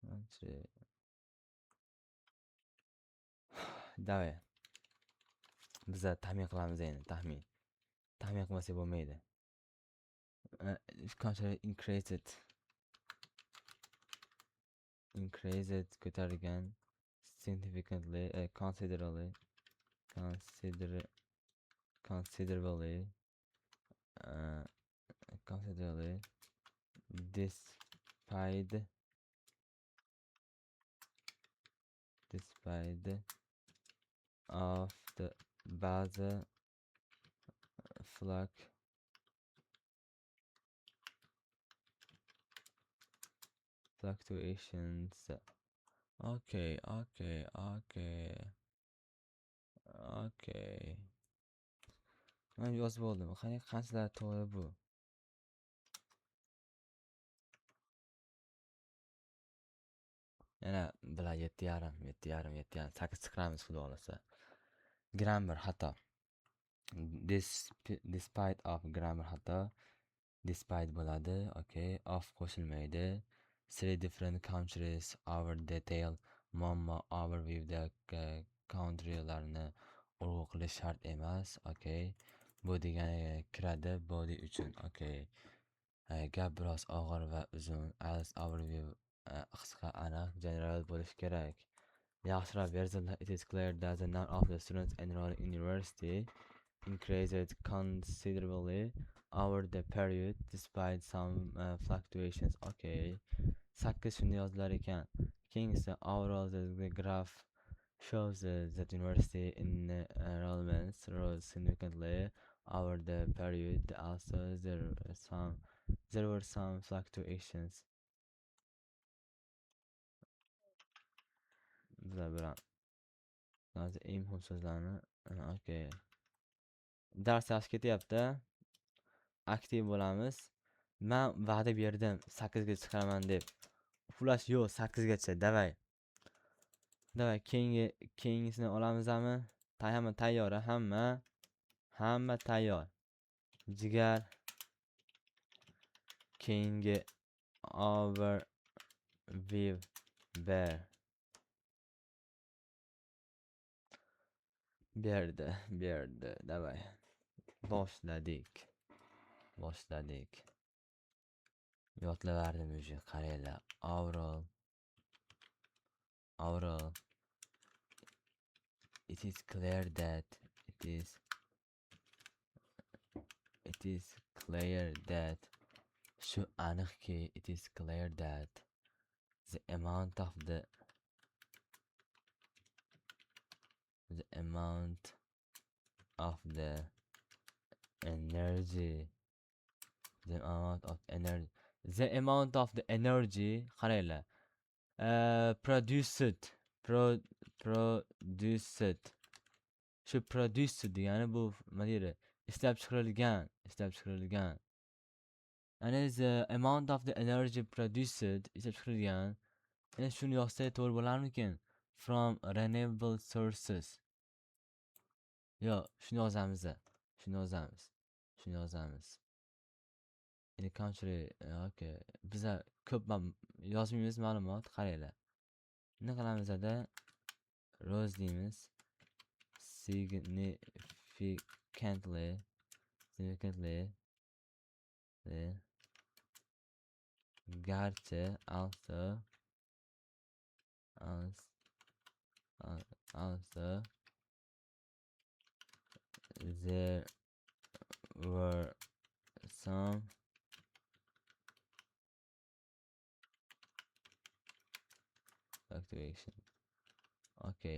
country. Davay. Biz taxmin qilamiz endi, taxmin. Taxmin qilmasak bo'lmaydi. Country increased ko'targan significantly, considerably, despite of the base fluctuations. Okay. Men yozib oldim. Qani qanchalar to'g'ri bu? Yana bular 7,5, 7,5, 7,5, 8 chiqaramiz xudo xolasa. Grammar xato. Despite of grammar xato. Despite bo'ladi. Okay. Of qo'shilmaydi. Three different countries our detail muammo overviewda countrylarni urg'u qilish shart emas. Okay. Bu degani kiradi body uchun. Okay. Gap biroz og'ir va uzun. As overview qisqa aniq general bo'lishi kerak. Yaxshiroq versiyada it is clear that the number of the students enrolled in university increased considerably over the period despite some fluctuations. Okay. 8 shunda yozdilar ekan. Keyingisi overall the graph shows that university enrollments rose significantly over the period. Also there were some fluctuations. Bizlar bilan hozir eng muhim so'zlarni okay. Dars yaxshi ketyapti. Aktiv bo'lamiz. Men va'da berdim 8 ga chiqaraman deb. Uxlash yo'q 8 gacha. Davay. Keyingisini olamizmi? Hamma tayyor, hamma tayyor. Jigar keyingi overview berdi. Davay. Boshladik. Yodlaverdim уже. Qaranglar. Overall it is clear that shu aniqki it is clear that the amount of the energy qaranglar. Produced shu produced degani bu nima deydi? Ishlab chiqarilgan. And the amount of the energy produced ishlab chiqarilgan. Endi shuni yozsak to'g'ri bo'larmikin? From renewable sources. Yo'q, shuni yozamiz. In the country, okay. Biza ko'p yozmaymiz ma'lumot, qaranglar. Nima qilamizda? Rose deymiz. Significantly garchi also there were some fluctuation. Okay.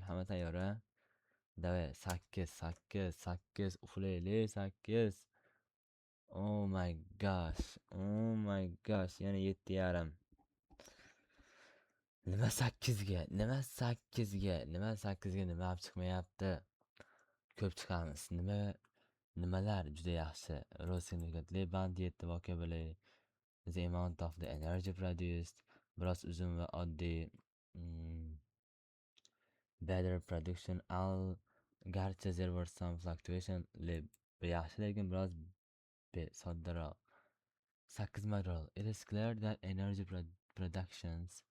Hamma tayyor. Davay 8 uxlaylik 8. Oh my gosh. Yana 7,5. Nima 8ga? Nima 8 chiqmayapti? Ko'p chiqamiz. Nimalar juda yaxshi. Significantly band 7 vocabulary. The amount of the energy produced. Biroz uzun va oddiy. Better production. Garchi there were some fluctuation. Yaxshi lekin biroz soddaroq. 8 marol. It is clear that energy productions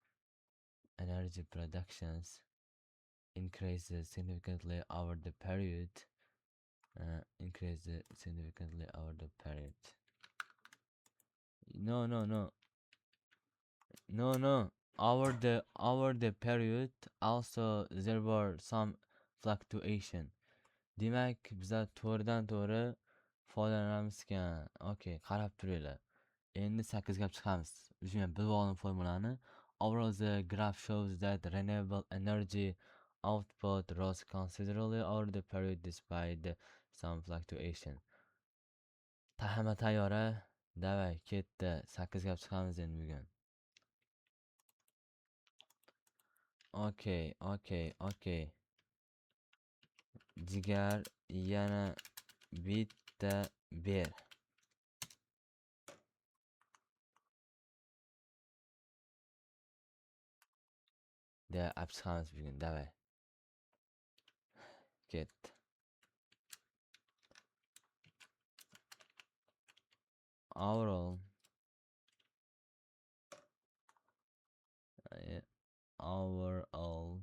increases significantly over the period. No. Over the period also there were some fluctuation. Demak, bizlar to'g'ridan-to'g'ri foydalanamiz ekan. Okay, qarab turinglar. Endi 8 ga chiqamiz. O'zim bilib oldim formulani. Overall the graph shows that renewable energy output rose considerably over the period despite some fluctuation. Hamma tayyor. Davay, ketdi. 8 ga chiqamiz endi bugun. Okay. Jigar yana bitta ber. De chiqamiz bugun, davay. Ketdi. Overall. Overall.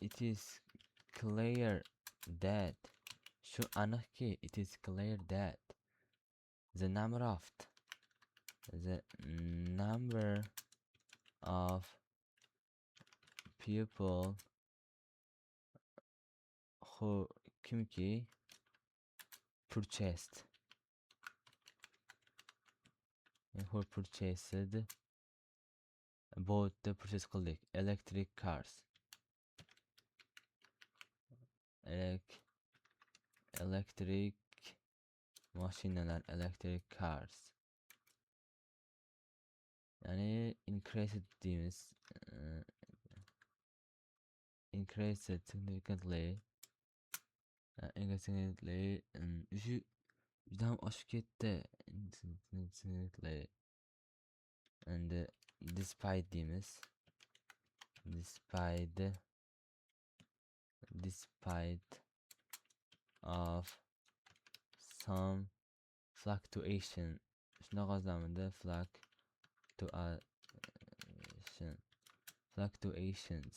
It is clear that shu aniqki, it is clear that the number of people who kimki purchased bought the purchase qildik electric cars, electric mashinalar, electric cars, ya'ni increased deymiz, increased significantly, shu juda ham oshib ketdi, significantly, and despite deymiz, despite of some fluctuation, shunaqa yozamida, fluctuations.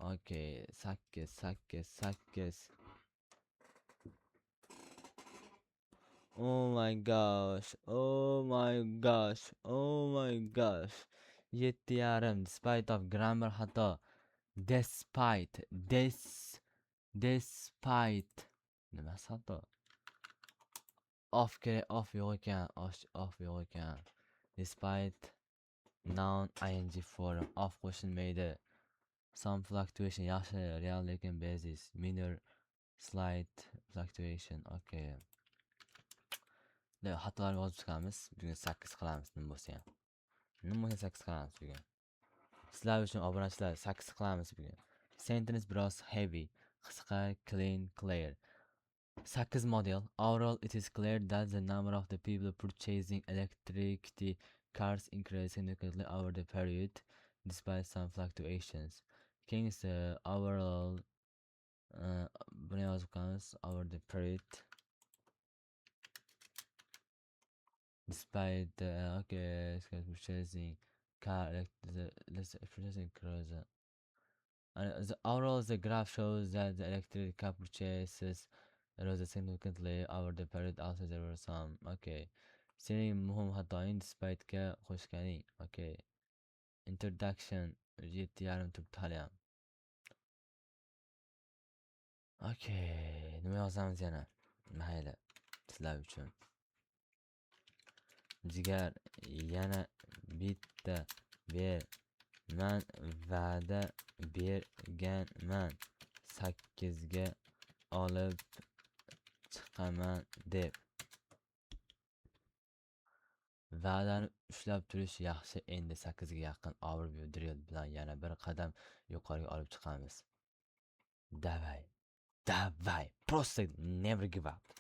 Okay, 8. Oh my gosh. 7,5. Despite of grammar xato. Despite. Nima xato? Off yo'q ekan. Off yo'q ekan. Despite noun ing form. Off qo'shilmaydi. Some fluctuation yaxshi, real lekin basis. Minor slight fluctuation. Okay. Xatolarni yozib chiqamiz. Bugun 8 qilamiz, nima bo'lsa ham. 8 qilamiz bugun. Sizlar uchun obunachilar 8 qilamiz bugun. Sentence biroz heavy, qisqa, clean, clear. 8 model. Overall, it is clear that the number of the people purchasing electric cars increased significantly over the period, despite some fluctuations. Kings overall buni yozib qo'yamiz, over the period. Despite purchasing car, purchasing cruiser. And overall, the graph shows that the electric car purchases rose significantly over the period. Also, there were some. Okay. Sening muhim xatoing despite'ga qo'shganing. Okay. Introduction 7,5 turibdi hali ham. Okay. Nima yozamiz yana? Mayli. Sizlar uchun. Jigar, yana bitta ber. Man va'da berganman 8ga olib chiqaman deb. Va'dani ushlab turish yaxshi. Endi 8ga yaqin overview drill bilan yana bir qadam yuqoriga olib chiqamiz. Davay. Просто never give up.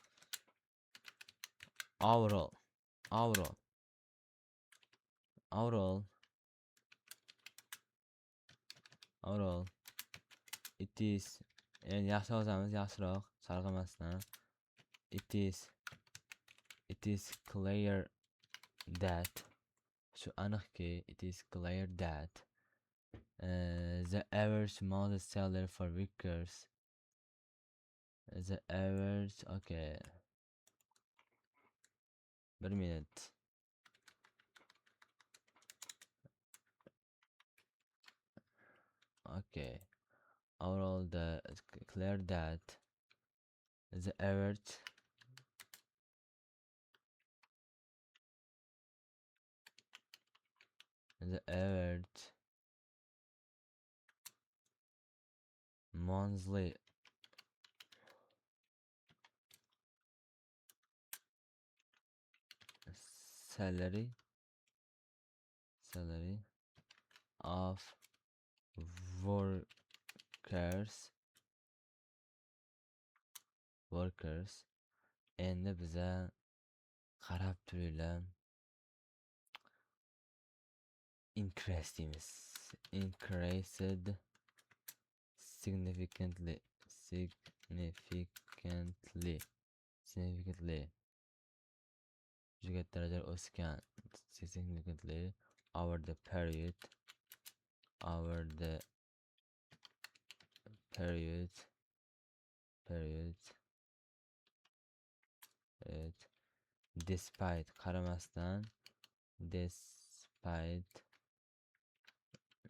Overall, it is, endi yaxshi yozamiz, yaxshiroq sarg'amasdan. It is clear that, shu aniqki, it is clear that the average monthly salary for workers, okay, 1 minute. Okay, overall, it's clear that the average monthly salary of workers. Endi biza qarab turinglar. Increase deymiz. Increased significantly. Juda katta darajada o'sgan. Significantly over the period. Period. Despite qaramasdan. Despite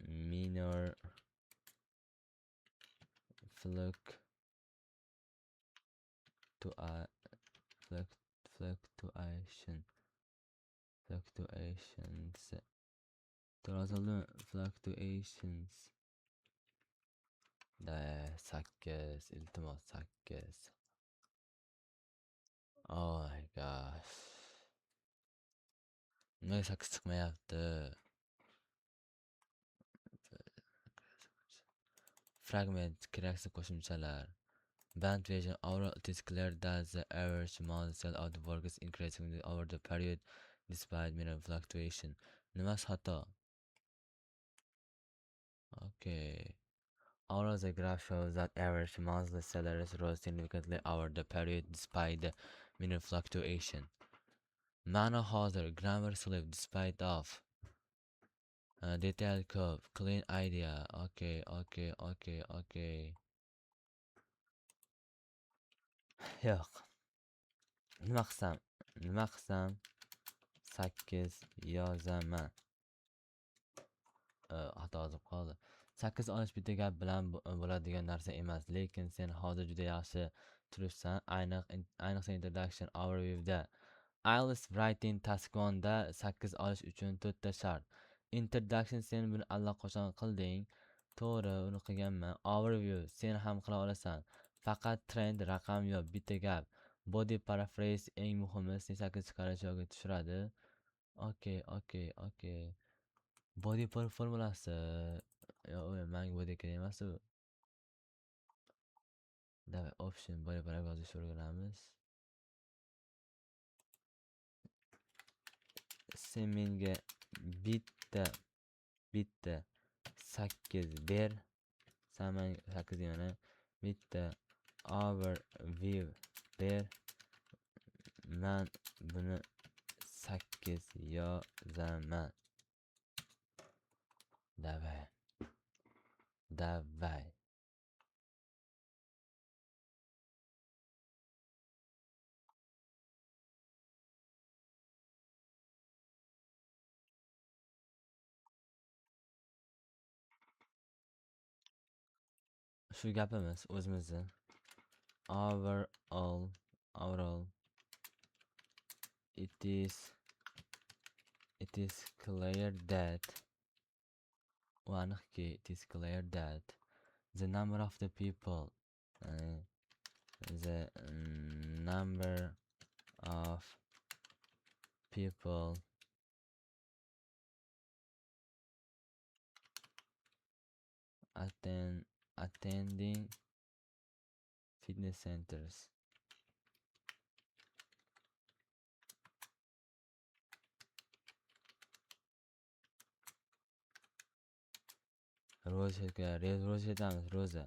minor fluctuations. Fluctuations. Da 8, iltimos 8. Oh my gosh. Nimaga 8 chiqmayapti? Fragment keraksiz qo'shimchalar. Band version overall it is clear that the average monthly sale of the work is increasing over the period despite minor fluctuation. Nimasi xato? Okay. Overall, the graph shows that average monthly salaries rose significantly over the period despite the minor fluctuation. Ma'no hozir grammar slip despite of detailed curve, clean idea. Okay. Yo'q. Nima qilsam 8 yozaman. Xato yozib qoldi. 8 olish bitta gap bilan bo'ladigan narsa emas, lekin sen hozir juda yaxshi turibsan. Ayniqsa introduction overviewda. IELTS writing task 1da 8 olish uchun 4 ta shart. Introduction sen buni allaqachon qilding. To'g'ri, uni qilganman. Overview sen ham qila olasan. Faqat trend raqam yo'q, bitta gap. Body paraphrase eng muhimi, sen 8 chiqarish yoki tushiradi. Okay. Body formulasi. Yo'q, menga body kerak emas u. Davay, option body paragraf yozishni o'rganamiz. Sen menga bitta 8 ber. Sen menga 8 yana bitta overview ber. Men buni 8 yozaman. Davay. Shu gapimiz o'zimizni. Overall it is clear that the number of the people attending fitness centers ro'za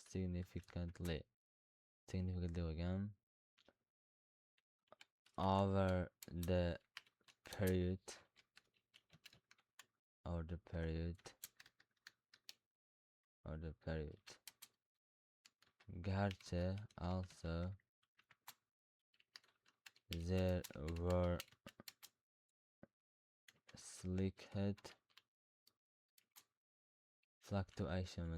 significantly bo'lgan over the period garchi also there were slight fluctuations fluctuations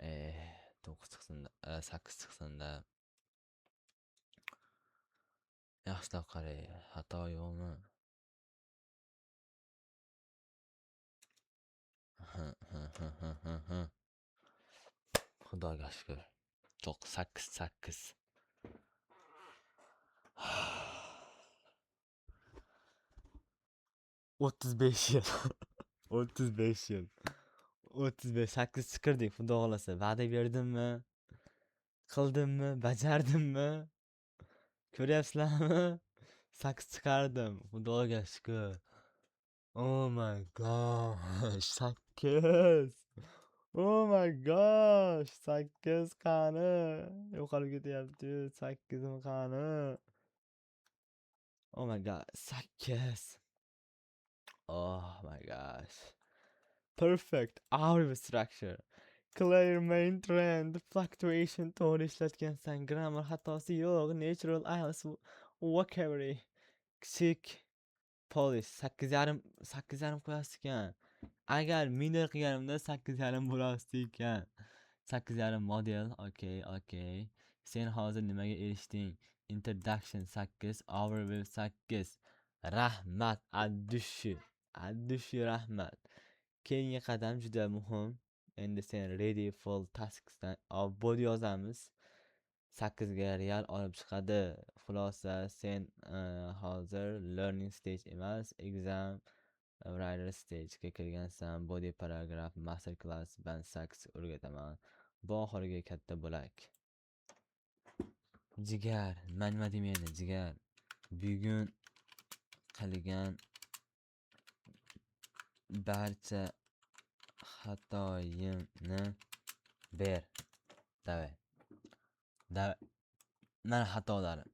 9 chiqsin, 8 chiqsin-da. Yaxshilab qarang, xato yo'qmi? Xudoga shukr. Çok 8. 35 yil. 35 yil. 35 8 chiqirdik xudo xohlasa. Va'da berdimmi? Qildimmi? Bajardimmi? Ko'ryapsizlarmi? 8 chiqardim. Xudoga shukr. Oh my gosh. 8. Oh my gosh. 8 qani? Yo'qolib ketyapti. 8 mi qani? Oh my god. 8. Oh my gosh. Perfect audio structure. Clear main trend. Fluctuation to'g'ri ishlatgansan. Grammar xatosi yo'q. Natural IELTS vocabulary. Kichik polish. 8,5 8,5 qo'yasiz ekan. Agar minor qilganimda 8,5 bo'lasdi ekan. 8,5 model. Okay. Sen hozir nimaga erishding? Introduction 8, overview 8. Rahmat, addushi rahmat. Keyingi qadam juda muhim. Endi sen ready for tasksdan body yozamiz. 8 ga real olib chiqadi. Xulosa sen hozir learning stage emas, exam writer stage ga kirgansan. Body paragraph master class band 8 o'rgataman. Bu oxirgi katta bo'lak. Jigar, nima deyman jigar. Bugun qilgan barcha xatoyimni ber. Davay. Mana xatolarim.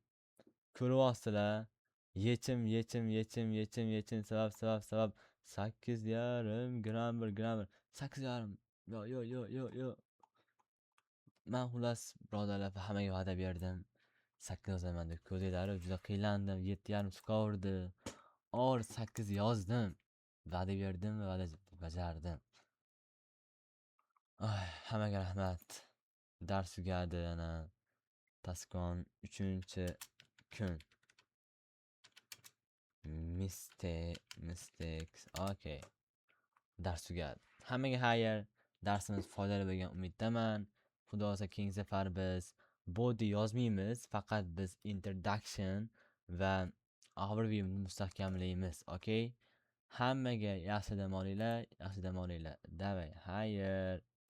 Ko'ryapsizlar. Yechim sabab 8,5 grammar 8,5. Yo. Men xullas birodarlar hammaga va'da berdim. 8 yozaman deb ko'zinglar juda qiylandim. 7,5 chiqaverdi. 8 yozdim. Va'da berdim va va'da bajardim. Hammaga rahmat. Dars tugadi ana. Taskon 3-kun. Mistakes. Okay. Dars tugadi. Hammaga xayr. Darsimiz foydali bo'lgan umiddaman. Xudo xolasa keyingi safar biz body yozmaymiz, faqat biz introduction va overviewni mustahkamlaymiz. Okay? Hammaga yaxshi dam olinglar. Davay, xayr.